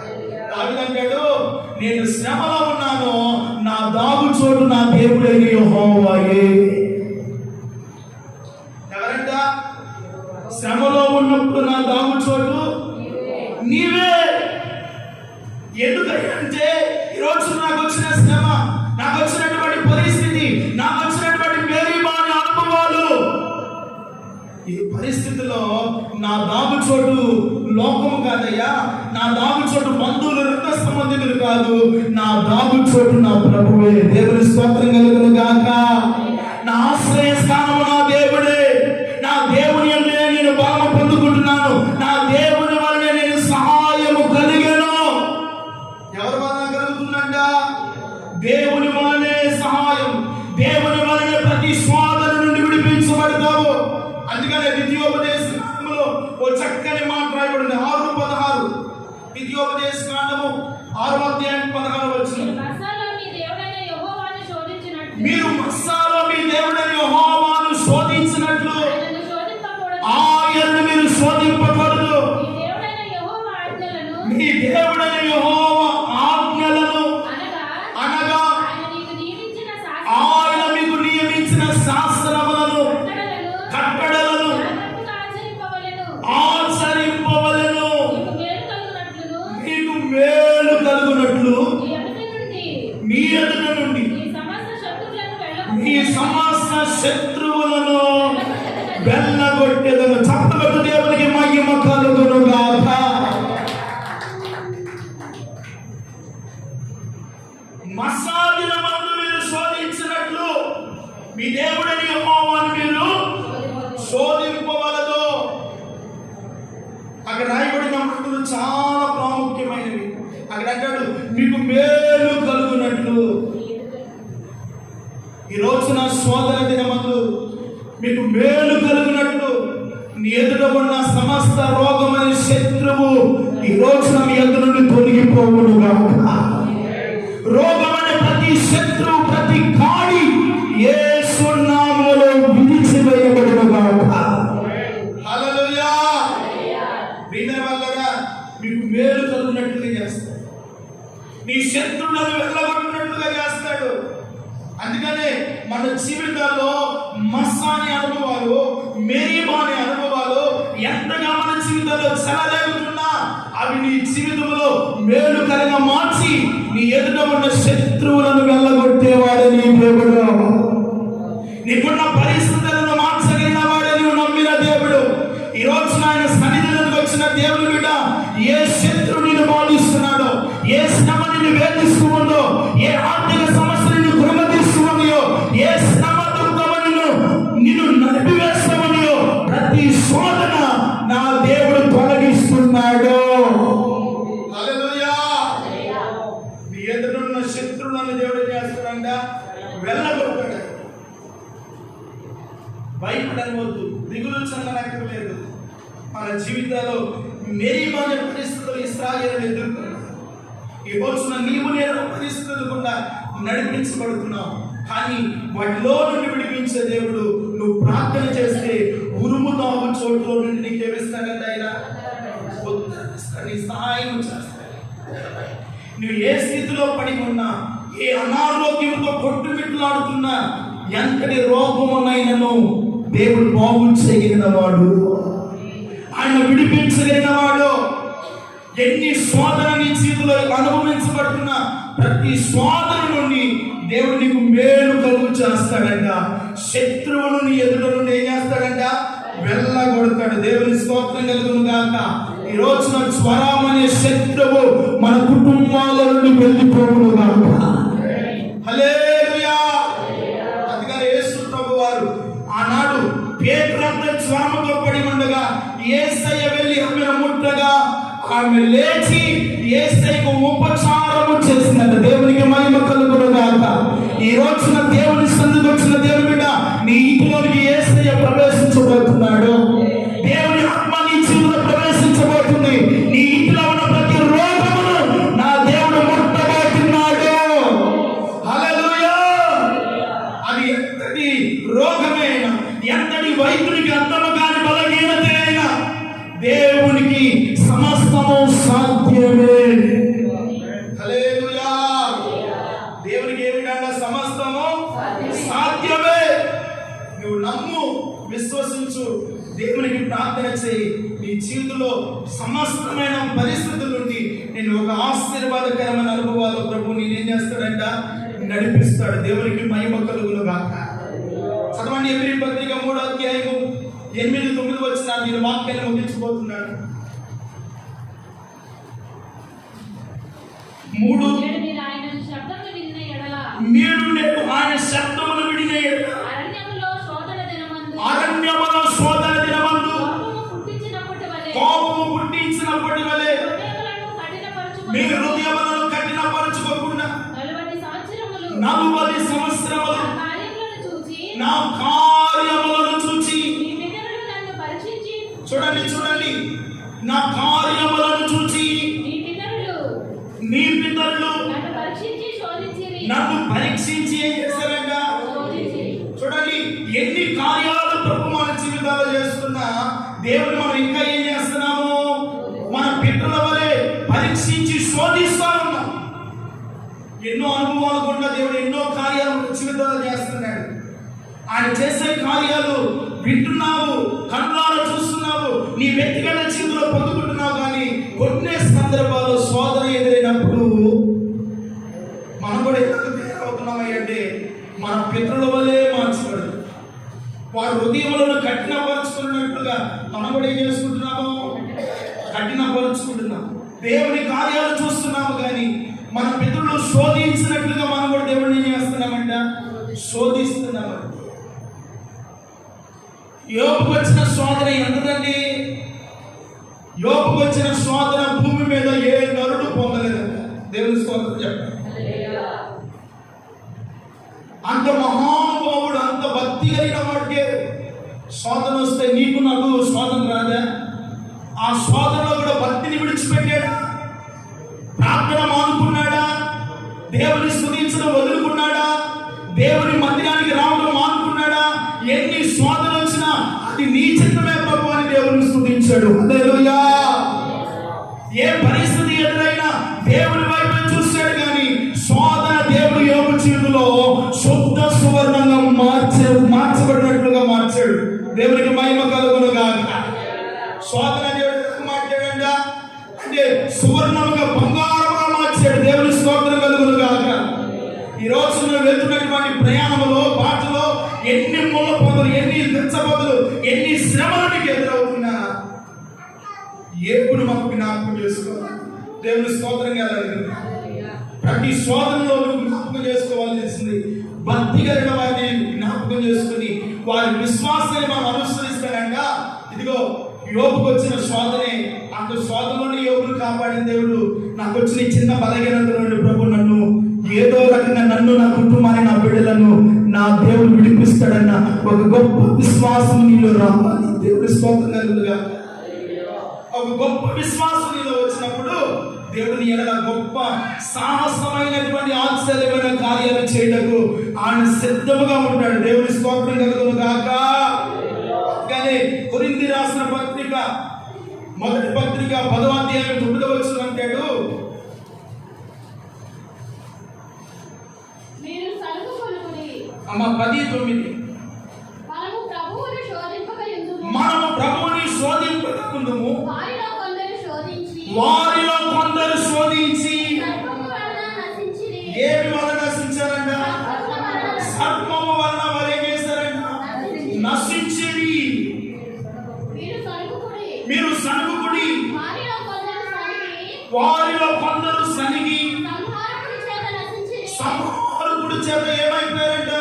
దావీదు అంటాడు, నేను శ్రమలో ఉన్నాను, నా దాగు చోటు నా దేవుడైన యెహోవాయే. ఎవరంట? శ్రమలో ఉన్నప్పుడు నా దాగు చోటు నీవే. ఎందుకంటే ఈరోజు నాకు వచ్చిన శ్రమ, నాకు వచ్చినటువంటి పరిస్థితి, నాకు వచ్చినటువంటి మేరీబాని అనుభవాలు, ఈ పరిస్థితిలో నా దాగు చోటు లోకము కాదయ్యా, నా దాగు చోటు బంధువులు రక్త సంబంధికులు కాదు, నా దాగు చోటు నా ప్రభువే. దేవుని స్తోత్రం కలుగును గాక. నా ఆశ్రయ స్థానము నా దేవుడే. నా దేవుని వల్లే నేను బలము పొందుకుంటున్నాను. నా దేవుని వల్లే నేను సహాయము కలిగాను. ఎవరి వలన కలుగుతుందంట? దేవుని వల్లనే సహాయం, దేవుని వల్లనే ప్రతి శోధన నుండి విడిపించబడతావు. అందుకనే ద్వితీయోపదేశ కాండములో ఓ చక్కని మాట రాయబడింది. 6:16 ద్వితీయోపదేశ కాండము 6:16 మీరు మస్సాలో మీ దేవుడైన యెహోవాను శోధించినట్లు ఆయనను మీరు శోధింపకూడదు. మీ దేవుడైన యెహోవా ఆజ్ఞలను అనగా ఆయన మీకు నియమించిన శాస్త్రములను కట్టడలను ఆచరింపవలెను. మీకు మేలు కలుగునట్లు మీ ఎదుట నుండి మీ సమస్త శత్రువులను వెళ్ళగొట్టెదను. చప్పట్లు దేవునికి మహిమ కలుగును గాక. మసాదిన మందు మీరు శోధించినట్లు మీ దేవుడని యెహోవాను మీరు శోధింపవలదు. అక్కడ రాయబడిన మాటలు చాలా ప్రాముఖ్యమైనవి. అక్కడ అంటాడు మీకు మేలు కలుగునట్లు. ఈ రోజున శోధన దినమందు మీకు మేలు కలుగునట్లు నీ ఎదుట ఉన్న సమస్త రోగమైన శత్రువు ఈ రోజున మీ ఎదుట నుండి తొలగిపోవును గాక. రోగమైన ప్రతి శత్రువు, ప్రతి కాడి యేసు నామములో విడిచివేయబడును గాక. హల్లెలూయా. దీనివల్ల మీకు మేలు కలుగునట్లుగా చేస్తాడు. నీ శత్రువులను వెళ్ళగొట్టినట్లుగా చేస్తాడు. అందుకనే మన జీవితాల్లో మస్సాని అనుభవాలు, మెరీబాని అనుభవాలు ఎంతగా మన జీవితంలో చెలరేగుతున్నా అవి నీ జీవితంలో మేలుకరంగా మార్చి నీ ఎదుట ఉన్న శత్రువులను వెళ్ళగొట్టేవాడని దేవుడు. నీకున్న పరిస్థితులను మార్చగలిగిన వాడే నువ్వు నమ్మిన దేవుడు. ఈ రోజు ఆయన సన్నిధిలోకి వచ్చిన దేవుడు బిడ్డ, ఏ శత్రువు నిన్ను బాధిస్తున్నాడో, ఏ శ్రమ నిన్ను వేధిస్తూ ఉందో, ఏ ఆర్థిక సమస్య నిన్ను కృంగతీస్తున్నాయో, ఏ శ్రమ దుఃఖమును నిన్ను నడిపివేస్తామనియో ప్రతి శోధన నా దేవుడు తొలగిస్తున్నాడు. హల్లెలూయా. నీ ఎదురున్న శత్రువులను దేవుడు చేస్తాడంట, వెళ్ళగొట్టాడు. భయపడవద్దు, దిగులు చెందనక్కర్లేదు. మన జీవితాల్లో మెరీబాని పరిస్థితులు ఇశ్రాయేలును ఎదుర్కొన్నారు. ఈ రోజున నీవు నేను పరిస్థితులు కూడా నడిపించబడుతున్నావు. కానీ వాటిలో నుండి విడిపించే దేవుడు నువ్వు ప్రార్థన చేస్తే ఉరుము తాగు చోట్లో నుండి నీకు ఏమిస్తాడంట? ఆయన నీ సహాయం చేస్తాడు. నువ్వు ఏ స్థితిలో పడి ఉన్నా, ఏ అనారోగ్యంతో కొట్టుమిట్లాడుతున్నా, ఎంతటి రోగమునైనను దేవుడు బాగు చేయగలిగిన వాడు, ఆయన విడిపించగలిగిన వాడు. ఎన్ని శోధన నీ జీవితంలో అనుభవించబడుతున్నా ప్రతి శోధన నుండి దేవుడు నీకు మేలు కలుగు చేస్తాడంట. శత్రువును నీ ఎదుట నుండి ఏం చేస్తాడంట? వెళ్ళగొడతాడు. దేవుని స్తోత్రం కలుగును గాక. ఈ రోజున జ్వరం అనే శత్రువు మన కుటుంబాల నుండి వెళ్ళిపోవును గాక. ఆమె లేచి యేసయ్యకు ఉపచారము చేసినట్ట. దేవునికి మహిమ కలుగును గాక. ఈ రోజున దేవుని సన్నిధికి వచ్చిన దేవుని బిడ్డ, నీ ఇంటిలోనికి యేసయ్య ప్రవేశించబోతున్నాడు. దేవుని ఆత్మ నీ జీవితంలో ప్రవేశించబోతుంది. నీ ఇంటిలో ఉన్న ప్రతి రోగమును నా దేవుడు ముట్టబోతున్నాడు. హల్లెలూయా. అది ఎంతటి రోగమైనా, ఎంతటి వైద్యునికి అర్థము కాని బలహీనత అయినా దేవునికి సమస్తము సాధ్యమే. హల్లెలూయా. దేవునికి ఏమిటంటే సమస్తము సాధ్యమే. నువ్వు నమ్ము, విశ్వసించు, దేవునికి ప్రార్థన చేయి. నీ జీవితంలో సమస్తమైన పరిస్థితుల నుండి నేను ఒక ఆశీర్వాదకరమైన అనుభవాలు ప్రభు నేనేం చేస్తాడంట, నడిపిస్తాడు. దేవునికి మహిమ కలుగును గాక. చదవండి ఎబ్రీ పత్రిక 3వ అధ్యాయము 8-9 వచ్చిన నేను వాక్యాన్ని ముగించబోతున్నాను. 3 మీరు ఆయన శబ్దమును విన్న ఎడల అరణ్యములో శోధన దినమందు కోపము పుట్టించినప్పటి వలె మీ హృదయములను కఠినపరచుకోకుండా 40 సంవత్సరములు నా కార్యములను చూచి చూడండి నా కార్యములను చూచి నీ పితరులు నన్ను పరీక్షించి ఏం చేశారంట. చూడండి ఎన్ని కార్యాలు ప్రభు మన జీవితాలు చేస్తున్నా దేవుని మనం ఇంకా ఏం చేస్తున్నాము, మన పితరుల వలె పరీక్షించి శోధిస్తా ఉన్నాం. ఎన్నో అనుభవాలు కూడా దేవుడు ఎన్నో కార్యాలు మన జీవితాలు చేస్తున్నాడు. ఆయన చేసే కార్యాలు వింటున్నావు, కళ్ళారా చూస్తున్నావు, నీ వ్యక్తిగత జీవితంలో పొందుకుంటున్నావు. కానీ కొన్ని సందర్భాల్లో శోధన ఎదురైనప్పుడు మనం కూడా ఎందుకు తయారవుతున్నామై అంటే మన పితరుల వలె మార్చబడు. వారి హృదయములను కఠినపరుచుకున్నట్లుగా మనం కూడా ఏం చేసుకుంటున్నాము, కఠినపరుచుకుంటున్నాం. దేవుని కార్యాలు చూస్తున్నాము కానీ మన పితరులు శోధించినట్లుగా మనం కూడా దేవుడిని ఏం చేస్తున్నామంట, శోధిస్తున్నామంట. యోబుకు వచ్చిన శోధన ఎంతదండి? యోబుకు వచ్చిన శోధన భూమి మీద ఏ నరుడు పొందలేదంట. దేవుని స్తోత్రం చెప్పండి. అంత మహానుభావుడు, అంత భక్తి కలిగిన వాడికే శోధన వస్తే నీకు నాకు శోధన రాదా? ఆ శోధనలో కూడా భక్తిని విడిచిపెట్టాడా? ప్రార్థన మానుకున్నాడా? దేవుని స్తుతించడం వదులుకున్నాడా? దేవుని మందిరానికి రావడం మానుకున్నాడా? ఎన్ని శోధనలు వచ్చినా అది నీ చిత్తమే ప్రభు అని దేవుని స్తుతించాడు. హల్లెలూయా. ఏ పరిస్థితి ఎదురైనా దేవుని వైపు చూశాడు కానీ శోధన దేవుడు యోబు జీవితంలో శుద్ధ సువర్ణంగా మార్చబడినట్లుగా మార్చాడు. దేవునికి మహిమ కలుగును గాక. శోధన దేవుడు మార్చాడంట అంటే సువర్ణముగా, బంగారముగా మార్చాడు. దేవుని స్తోత్రం కలుగును గాక. ఈ రోజు నువ్వు వెళ్తున్నటువంటి ప్రయాణంలో, బాటలో ఎన్ని ముళ్ళ పొదలు, ఎన్ని దెచ్చబొదలు, ఎన్ని శ్రమలు నీకు ఎదురవుతున్నా ఏపుడు మాకు జ్ఞాపకం చేసుకోవాలి. దేవుని స్తోత్రం కలగాలి. ప్రతి శోధనలో నువ్వు జ్ఞాపకం చేసుకోవాల్సింది భక్తి కలిగిన వారిని జ్ఞాపకం చేసుకుని వారి విశ్వాసాన్ని మనం అనుసరిస్తానంట. ఇదిగో యోబుకు వచ్చిన శోధనే, అంత శోధనలోని యోబును కాపాడిన దేవుడు నాకు వచ్చిన చిన్న బలహీనత నుండి ప్రభు నన్ను ఏదో రకంగా, నన్ను, నా కుటుంబాన్ని, నా బిడ్డలను నా దేవుడు విడిపిస్తాడన్న ఒక గొప్ప విశ్వాసం నీలో రావాలి. దేవుడి స్తోత్రం కలుగునుగా. ఒక గొప్ప విశ్వాసం నీలో వచ్చినప్పుడు దేవుని ఎడల గొప్ప సాహసమైనటువంటి ఆశ్చర్యమైన కార్యాలు చేయటకు ఆయన సిద్ధముగా ఉంటాడు. దేవుని స్తోత్రం కలుగును గాక. కానీ కొరింథీ రాసిన పత్రిక, మొదటి పత్రిక 10వ అధ్యాయం 9వ వచనం అంటాడు, అమ్మ 10:9 మనము ప్రభువుని శోధింపకముందుము వారిలో కొందరు శోధించి ఏమి వలన నశించారంట? సర్పము వలన వారు ఏం చేశారంట? నశించిరి. మీరు సనుగుకుడి, వారిలో కొందరు సనిగి సంహారకుడి చేత ఏమైపోయారంట?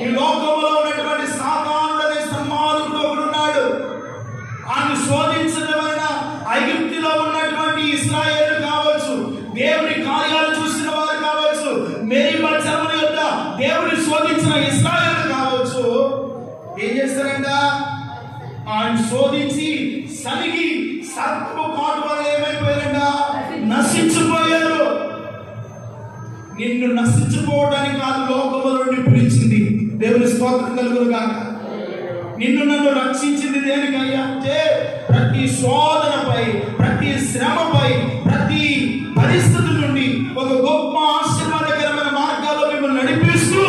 ఈ లోకంలో ఉన్నటువంటి సాతానుడు అనే సంహారకుడు ఒకడు ఉన్నాడు. ఆయన శోధించడం వలన ఐగుప్తులో ఉన్నటువంటి శోధించిన ఇశ్రాయేలు కావచ్చు, ఏం చేస్తారంట? ఆయన శోధించి సలిగి సర్పము కాటు వల్ల ఏమైపోయారంట? నశించిపోయారు. నిన్ను నశించిపోవడానికి కాదు లోకములో నుండి పిలిచింది. దేవుని స్తోత్రం కలుగును గాక. నిన్ను నన్ను రక్షించింది దేనికయ్యా అంటే ప్రతి శోధనపై, ప్రతి శ్రమపై, ప్రతి పరిస్థితి నుండి ఒక గొప్ప ఆశీర్వాదకరమైన మార్గాల్లో మిమ్మల్ని నడిపిస్తూ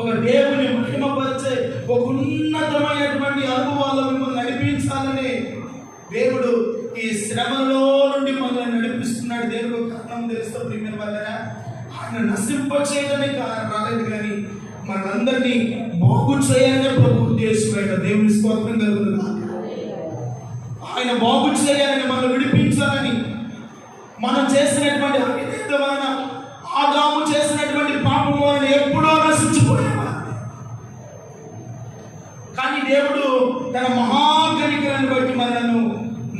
ఒక దేవుని మహిమపరిచే ఒక ఉన్నతమైనటువంటి అనుభవాల్లో మిమ్మల్ని నడిపించాలని దేవుడు ఈ శ్రమలో నుండి మనల్ని నడిపిస్తున్నాడు. దేవుడు కారణం తెలుస్తూ ప్రియమైన వాళ్ళరా, ఆయన నశింపచేయడానికి రాలేదు కానీ మనందరినీ బాగు చేయాలనే ప్రభు ఉద్దేశమైన దేవుని స్తోత్రం కలుగుతుంది. ఆయన బాగు చేయాలని, మనం విడిపించాలని, మనం చేసినటువంటి అవిధేయత వలన, ఆదాము చేసినటువంటి పాపం వలన ఎప్పుడో నశించిపోయేవారు. కానీ దేవుడు తన మహాకనికరాన్ని బట్టి మనలను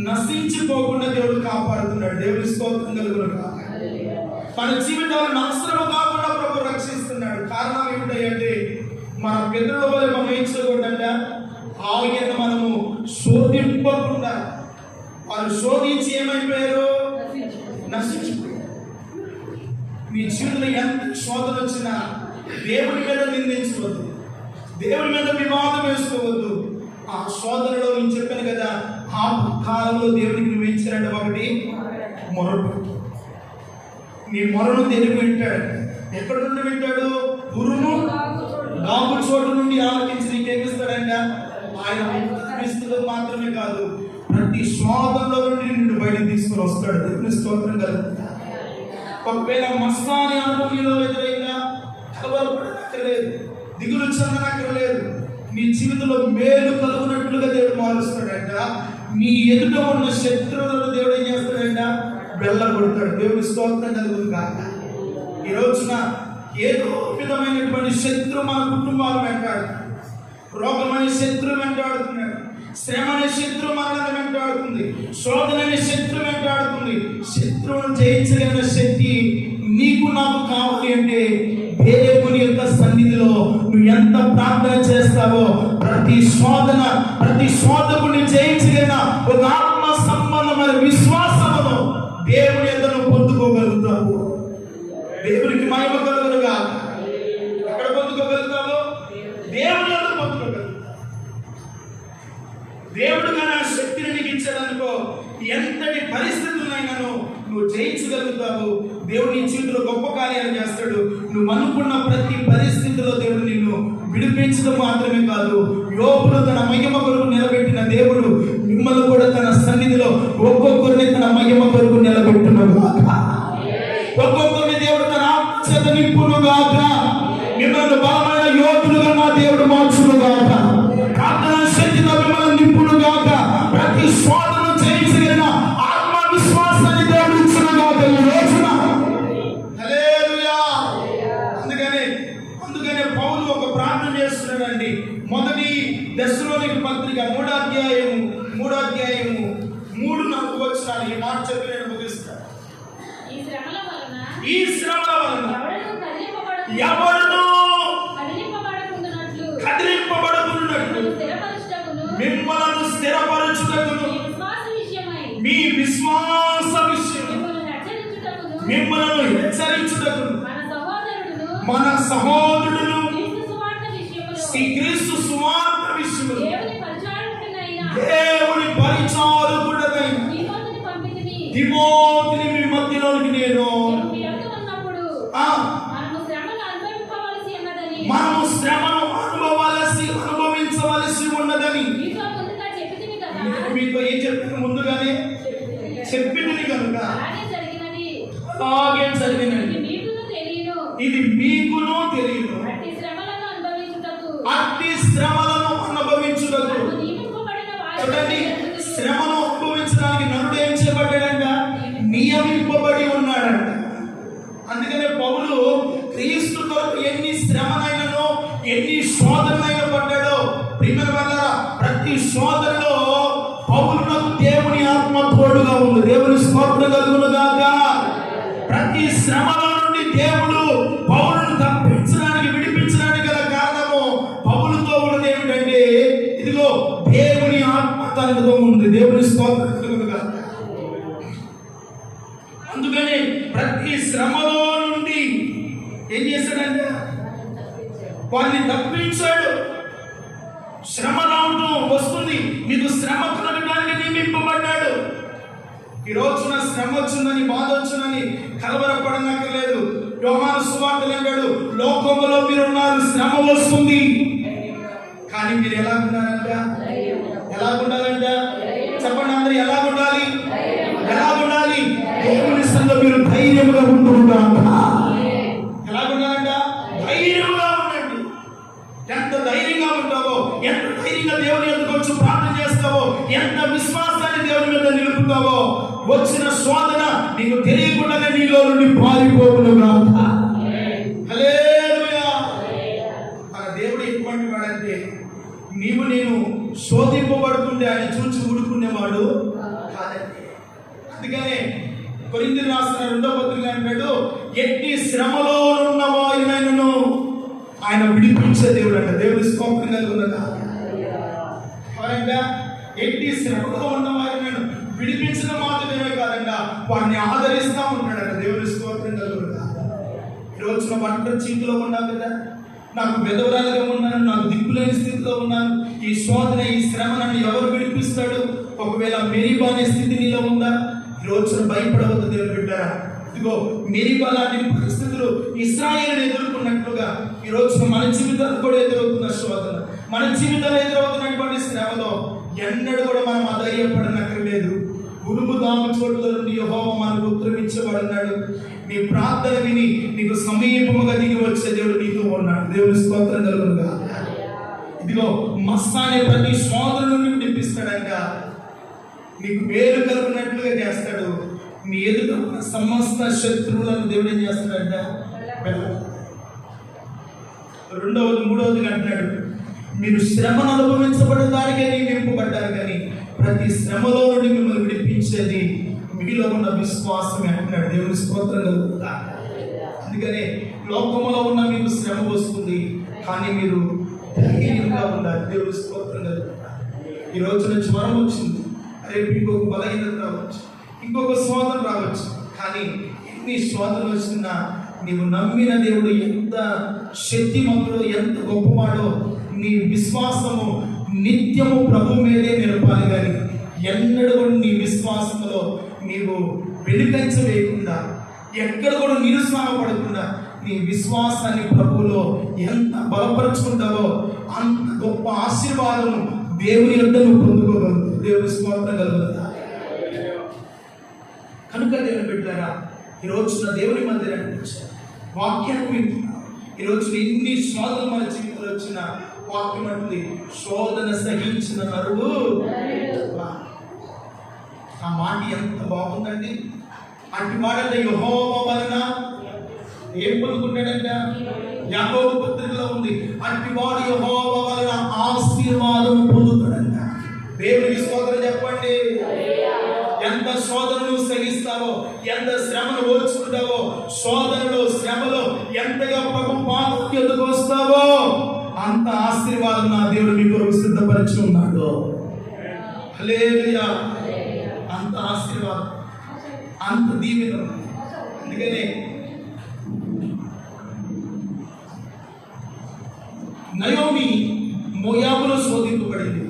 నశించిపోకుండా దేవుడు కాపాడుతున్నాడు. దేవుని స్తోత్రం కలుగును గాక. మన జీవితాలను నాశనం కాకుండా ప్రభు రక్షిస్తున్నాడు. కారణం ఏమిటంటే మన పితరుల వల్ల మనం ఏం చేయకూడదంట? ఆయన మనము శోధింపకుండా, వాళ్ళు శోధించి ఏమైపోయారు? నశించిపోయారు. మీ జీవితంలో ఎంత శోధన వచ్చినా దేవుని మీద నిందించవద్దు, దేవుని మీద వివాదం వేసుకోవద్దు. ఆ శోధనలో నేను చెప్పాను కదా, ఆ కాలంలో దేవునికి నువ్వు ఇచ్చారంటే ఒకటి మొరపెట్టు. నీ మొరను దేవుడు వింటాడు. ఎక్కడ నుండి వింటాడు? గురును గాపు చోటు నుండి ఆలకించి నీకేమిస్తాడంట? ఆయన క్రీస్తులు మాత్రమే కాదు, ప్రతి శోధనలో నుండి నిన్ను బయట తీసుకుని వస్తాడు. దేవుని స్తోత్రం కలుగుతుంది. ఒకవేళ మస్తాని అనుభవంలో ఎదురైనా కలవరపడనక్కర్లేదు, దిగులు చెందనక్కర్లేదు. నీ జీవితంలో మేలు కలుగునట్లుగా దేవుడు మారుస్తాడంట. నీ ఎదుట ఉన్న శత్రువులను దేవుడు ఏం చేస్తాడంట? వెళ్ళగొడతాడు. దేవుని స్తోత్రం కలుగుతుంది కాక. ఈ రోజున ఏదో విధమైనటువంటి శత్రువు మన కుటుంబాలు వెంటాడుతున్నాడు, రోగం అనే శత్రువు వెంటాడుతున్నాడు, శ్రమ అనే శత్రువు మనల్ని వెంటాడుతుంది, శోధన అనే శత్రువు వెంటాడుతుంది. శత్రువును జయించగలిగిన శక్తి నీకు నాకు కావాలి అంటే దేవుని యొక్క సన్నిధిలో నువ్వు ఎంత ప్రార్థన చేస్తావో, ప్రతి శోధన, ప్రతి శోధకుని జయించగలిగిన ఒక ఆత్మ సంబంధమైన విశ్వాసమును దేవుని యొక్క పొందుకోగలుగుతావు. దేవునికి మహిమ కలుగునుగా. ఎక్కడ పొందుకోగలుగుతావు? దేవుని యొక్క పొందుకోగలుగుతావు. దేవుడు కానీ ఆ శక్తిని నీకు ఇచ్చాడనుకో, ఎంతటి పరిస్థితులైనాను నువ్వు జయించగలుగుతావు. దేవుడు నీ జీవితంలో గొప్ప కార్యాలు చేస్తాడు. నువ్వు అనుకున్న ప్రతి పరిస్థితిలో దేవుడు నిన్ను విడిపించడం మాత్రమే కాదు, యోబును తన మహిమ కొరకు నిలబెట్టిన దేవుడు మిమ్మల్ని కూడా తన సన్నిధిలో ఒక్కొక్కరిని తన మహిమ కొరకు నిలబెట్టును గాక. ఒక్కొక్కరిని దేవుడు తన ఆత్మచేత నింపును గాక. మిమ్మల్ని బలమైన యోధులుగా నా దేవుడు మార్చును గాక. ప్రార్థన శక్తితో మిమ్మల్ని నింపును గాక. ప్రతి శోధన జయించగలిగిన ఆత్మవిశ్వాసాన్ని దేవుడు ఇచ్చును గాక. ఈ రోజున హల్లెలూయా. అందుకనే పౌలు ఒక ప్రార్థన చేస్తున్నాడండి. మొదటి దశలోనికి పత్రిక 3వ అధ్యాయము 3-4 వచనాలు ఈ మాట చెప్పి నేను ముగిస్తాను. ఈ శ్రమల వలన ఎవరును కదిలింపబడుతున్నట్లు మిమ్మల్ని స్థిరపరచుటకును, మీ విశ్వాస విషయం మిమ్మల్ని హెచ్చరించుటకును, మన సహోదరుడును క్రీస్తు సువార్త విషయములో దేవుని పరిచారకుడైన తిమోతిని మీ మధ్యలోకి నేను మనము శ్రమను అనుభవించవలసి ఉన్నదని మీతో ఏం చెప్పిన ముందుగానే చెప్పింది కనుక అలాగే జరిగినది. ఇది మీకును తెలియదు. అట్టి శ్రమలను అనుభవించుటకు. చూడండి, శ్రమను అనుభవించడానికి నరుడు ఏం చేయబడ్డాడంట? నియమింపబడి ఉన్నాడంట. అందుకనే పౌలు క్రీస్తు కొరకు ఎన్ని శ్రమనైనను, ఎన్ని శోధనైనా పడ్డాడో, ప్రియమైన వాళ్ళారా, ప్రతి శోధనలో పౌలునకు దేవుని ఆత్మ తోడుగా ఉంది. దేవుని స్తోత్రం కలుగును గాక. ప్రతి శ్రమల నుండి దేవుడు పౌలును ఏం చేశాడంటే వారిని తప్పించాడు. శ్రమ రావటం వస్తుంది, మీకు శ్రమ కలగడానికి నియమింపబడ్డాడు. ఈ రోజున శ్రమ వచ్చిందని, బాధ వచ్చిందని కలవరపడనక్కర్లేదు. యోహాను సువార్తలో అంటాడు, లోకంలో మీరున్నారు, శ్రమ వస్తుంది, కానీ మీరు ఎలా ఉన్నారంట? ఎలా ఉండాలంట? చెప్పండి అందరూ, ఎలా ఉండాలి? ఎలా ఉండాలి? దేవుని సంఘంలో మీరు ధైర్యంగా ఉంటున్నారంట. ఎలా ఉండాలంట? ధైర్యంగా ఉండండి. ఎంత ధైర్యంగా ఉంటావో, ఎంత ధైర్యంగా దేవుని ఎదురుకు వచ్చి ప్రార్థన చేస్తావో, ఎంత విశ్వాసాన్ని దేవుని మీద నిలుపుతావో, వచ్చిన శోధన నీకు తెలియకుండానే నీలో నుండి పారిపోవునుగా. హల్లెలూయా. మన దేవుడు ఎటువంటి వాడంటే, నీవు నేను శోధింపబడుతుంటే ఆయన చూచి ఊడుకునేవాడు కాదండి. అందుకనే కొరింథీయులకు రాసిన 2వ పత్రిక అంటాడు, ఎట్టి శ్రమలో ఉన్న వారినైనను ఆయన విడిపించే దేవుడు అంట. దేవుని స్తోత్రం కలుగునగా. అవునంట, ఎట్టి శ్రమలో ఉన్న వారినైనా విడిపించడం మాత్రమే కాదంట, వాడిని ఆదరిస్తా ఉంటాడంట. దేవుని స్తోత్రం కలుగునగా. ఈ రోజున ఒంటరి చీకులో ఉన్నావు కదా, నాకు విధవరాలుగా ఉన్నాను, నాకు దిక్కులేని స్థితిలో ఉన్నాను, ఈ శోధన, ఈ శ్రమ నన్ను ఎవరు విడిపిస్తాడు? ఒకవేళ మెరీబా అనే స్థితి నీలో ఉందా? ఈ రోజున భయపడవద్దు దేవుని బిడ్డరా. ఇదిగో మెరీబా లాంటి పరిస్థితులు ఇశ్రాయేలును ఎదుర్కొన్నట్లుగా ఈ రోజున మన జీవితాలు కూడా ఎదురవుతున్న శోధన, మన జీవితాలు ఎదురవుతున్నటువంటి శ్రమలో ఎన్నడూ కూడా మనం అధైర్యపడనక్కర్లేదు. ఉరుము దాము చోట్ల నుండి యెహోవా మనకు ఉత్తరమిచ్చేవాడున్నాడు. నీ ప్రార్థన విని నీకు సమీపముగా దిగి వచ్చే దేవుడు నీతో ఉన్నాడు. దేవుని స్తోత్రం కలుగునుగా. ఇదిగో మస్సా అనే ప్రతి శోధన నుండి విడిపిస్తాడంట. నీకు మేలు కలుగునట్లుగా చేస్తాడు. నీ ఎదుట ఉన్న సమస్త శత్రువులను దేవుడు ఏం చేస్తాడంట? రెండవది, మూడవది అంటున్నాడు, మీరు శ్రమను అనుభవించబడడానికే నియమింపబడ్డారు, కానీ ప్రతి శ్రమలో నుండి మిమ్మల్ని విడిపించేది మీలో ఉన్న విశ్వాసమే అంటున్నాడు. దేవుని స్తోత్రం కలుగుతుందా. అందుకనే లోకంలో ఉన్న మీకు శ్రమ వస్తుంది, కానీ మీరు ధైర్యంగా ఉండాలి. దేవుని స్తోత్రం కలుగుతుందా. ఈ రోజున జ్వరం వచ్చింది, రేపు ఇంకొక బలహీనత రావచ్చు, ఇంకొక శోధన రావచ్చు, కానీ ఎన్ని శోధనలు వచ్చినా నీవు నమ్మిన దేవుడు ఎంత శక్తిమంతుడో, ఎంత గొప్పవాడో, నీ విశ్వాసము నిత్యము ప్రభు మీదే నిలపాలి. కానీ ఎన్నడూ కూడా నీ విశ్వాసంలో నీవు వెనుకంచ వేయకుండా, ఎక్కడ కూడా నిరుత్సాహపడకుండా నీ విశ్వాసాన్ని ప్రభువులో ఎంత బలపరుచుకుంటావో అంత గొప్ప ఆశీర్వాదం దేవుని యొద్ద నువ్వు పొందుకోగలవు. దేవుని స్తోత్రం కలుగుతుందా. కనుక దేవుని బిడ్డలారా, ఈ రోజున దేవుని మందిరానికి వచ్చారు, వాక్యాన్ని వింటున్నాం. ఈ రోజున ఎన్ని శోధనలు మన జీవితంలో వచ్చిన వాక్యం అంటుంది, శోధన సహించిన నరుడు. ఆ మాట ఎంత బాగుందండి. అటు వాడంటే యెహోవా వలన ఏం పొందుకుంటాడంట? యాకోబు పత్రికలో ఉంది, అటు వాడు యెహోవా వలన ఆశీర్వాదం పొందుతాడంట. దేవునికి స్తోత్రం చెప్పండి. ఎంత శోధనలు సహిస్తావో, ఎంత శ్రమను ఓర్చుకుంటావో, శోధనలో శ్రమలో ఎంతగా ప్రభు పాదం ఎదుగు వస్తావో అంత ఆశీర్వాదం నా దేవుడు మీ కొరకు సిద్ధపరిచి ఉన్నాడు. హల్లెలూయా. అంత ఆశీర్వాదం, అంత దీవెన. అందుకనే నయోమి మోయాబులో శోధింపబడింది.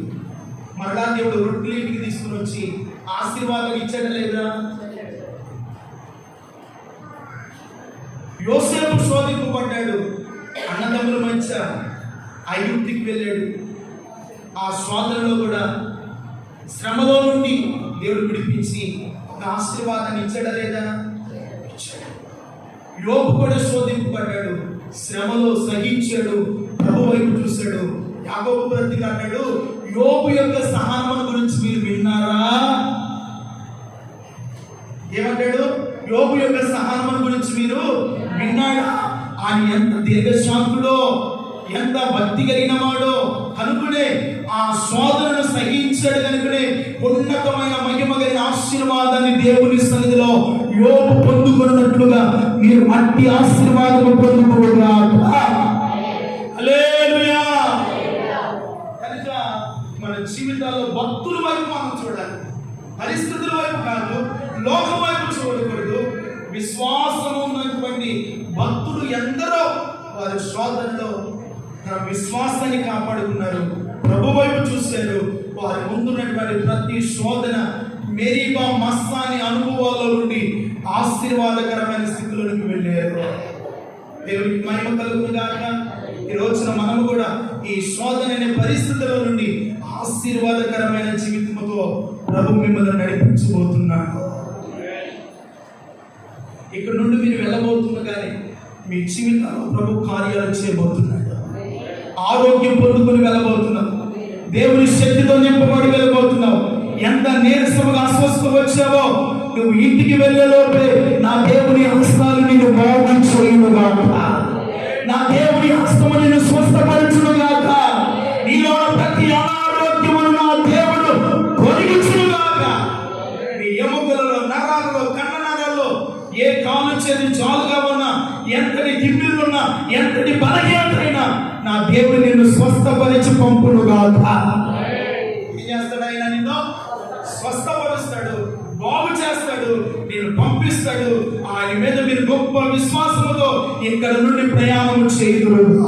మరలా దేవుడు రొట్టెలు ఇంటికి తీసుకుని వచ్చి ఆశీర్వాదం ఇచ్చాడా లేదా? యోసేపు శోధింపబడ్డాడు, అన్నదమ్ముల మధ్య ఐగుప్తుకి వెళ్ళాడు. ఆ శోధనలో కూడా, శ్రమలో నుండి దేవుడు విడిపించి ఒక ఆశీర్వాదాన్ని ఇచ్చాడా లేదా? యోబు కూడా శోధింపబడ్డాడు, శ్రమలో సహించాడు, ప్రభు వైపు చూశాడు. యాకోబు పత్రిక అన్నాడు, యోబు యొక్క సహనం గురించి మీరు విన్నారా? ఏమంటాడు? యోబు యొక్క సహనం గురించి మీరు విన్నాడా? ఆయన ఎంత దీర్ఘశాంతుడో, ఎంత భక్తి కలిగిన వాడో కనుకునే ఆ శోధనను సహించాడు. కనుకనే ఉన్నతమైన మహిమ కలిగిన ఆశీర్వాదాన్ని దేవుని సన్నిధిలో యోబు పొందుకున్నట్లుగా మీరు అట్టి ఆశీర్వాదము పొందుకోగాక. హల్లెలూయా. కనుక మన జీవితాల్లో భక్తుల వైపు మనం చూడాలి, పరిస్థితుల వైపు కాదు, లోకం వైపు చూడకూడదు. విశ్వాసం ఉన్నటువంటి భక్తులు ఎందరో వారి శోధనలో తన విశ్వాసాన్ని కాపాడుకున్నారు, ప్రభు వైపు చూశారు. వారి ముందున్నటువంటి ప్రతి శోధన మెరీబా మస్సాని అనుభవాల్లో నుండి ఆశీర్వాదకరమైన స్థితిలోనికి వెళ్ళారు. దేవునికి మహిమ కలుగును గాక. ఈ రోజున మనము కూడా ఈ శోధన అనే పరిస్థితుల నుండి ఆశీర్వాదకరమైన జీవితంతో ప్రభు మిమ్మల్ని నడిపించబోతున్నాడు. ఇక్కడ నుండి మీరు వెళ్ళబోతుండగానే మీ జీవితంలో ప్రభు కార్యాలు చేయబోతున్నాడు. ఆరోగ్యం పొందుకొని వెళ్ళబోతున్నావు, దేవుని శక్తితో నింపబడి వెళ్ళబోతున్నావు. ఎంత నీరసముగా అస్వస్థం వచ్చావో నువ్వు ఇంటికి వెళ్ళేలోపే నా దేవుని హస్తాలు నిన్ను బాగు చేయునుగాక, నా దేవుని హస్తము నిన్ను స్వస్థపరచునుగాక, నీలో ప్రతి అనారోగ్యమును నా దేవుడు తొలగించునుగాక. నీ ఎముకలలో, నరాలలో, కన్న నరాల్లో ఏ కాలు చేతి జాలుగా ఉన్నా, ఎంతటి తిమ్మిరున్నా, ఎంతటి బలహీనతైనా నా దేవుడు నిన్ను స్వస్థపరిచి పంపునుగాక. ఏం చేస్తాడు ఆయన? నిన్ను స్వస్థపరుస్తాడు, బాగు చేస్తాడు, నేను పంపిస్తాడు. ఆయన మీద మీరు గొప్ప విశ్వాసముతో ఇక్కడ నుండి ప్రయాణం చేయుదురు.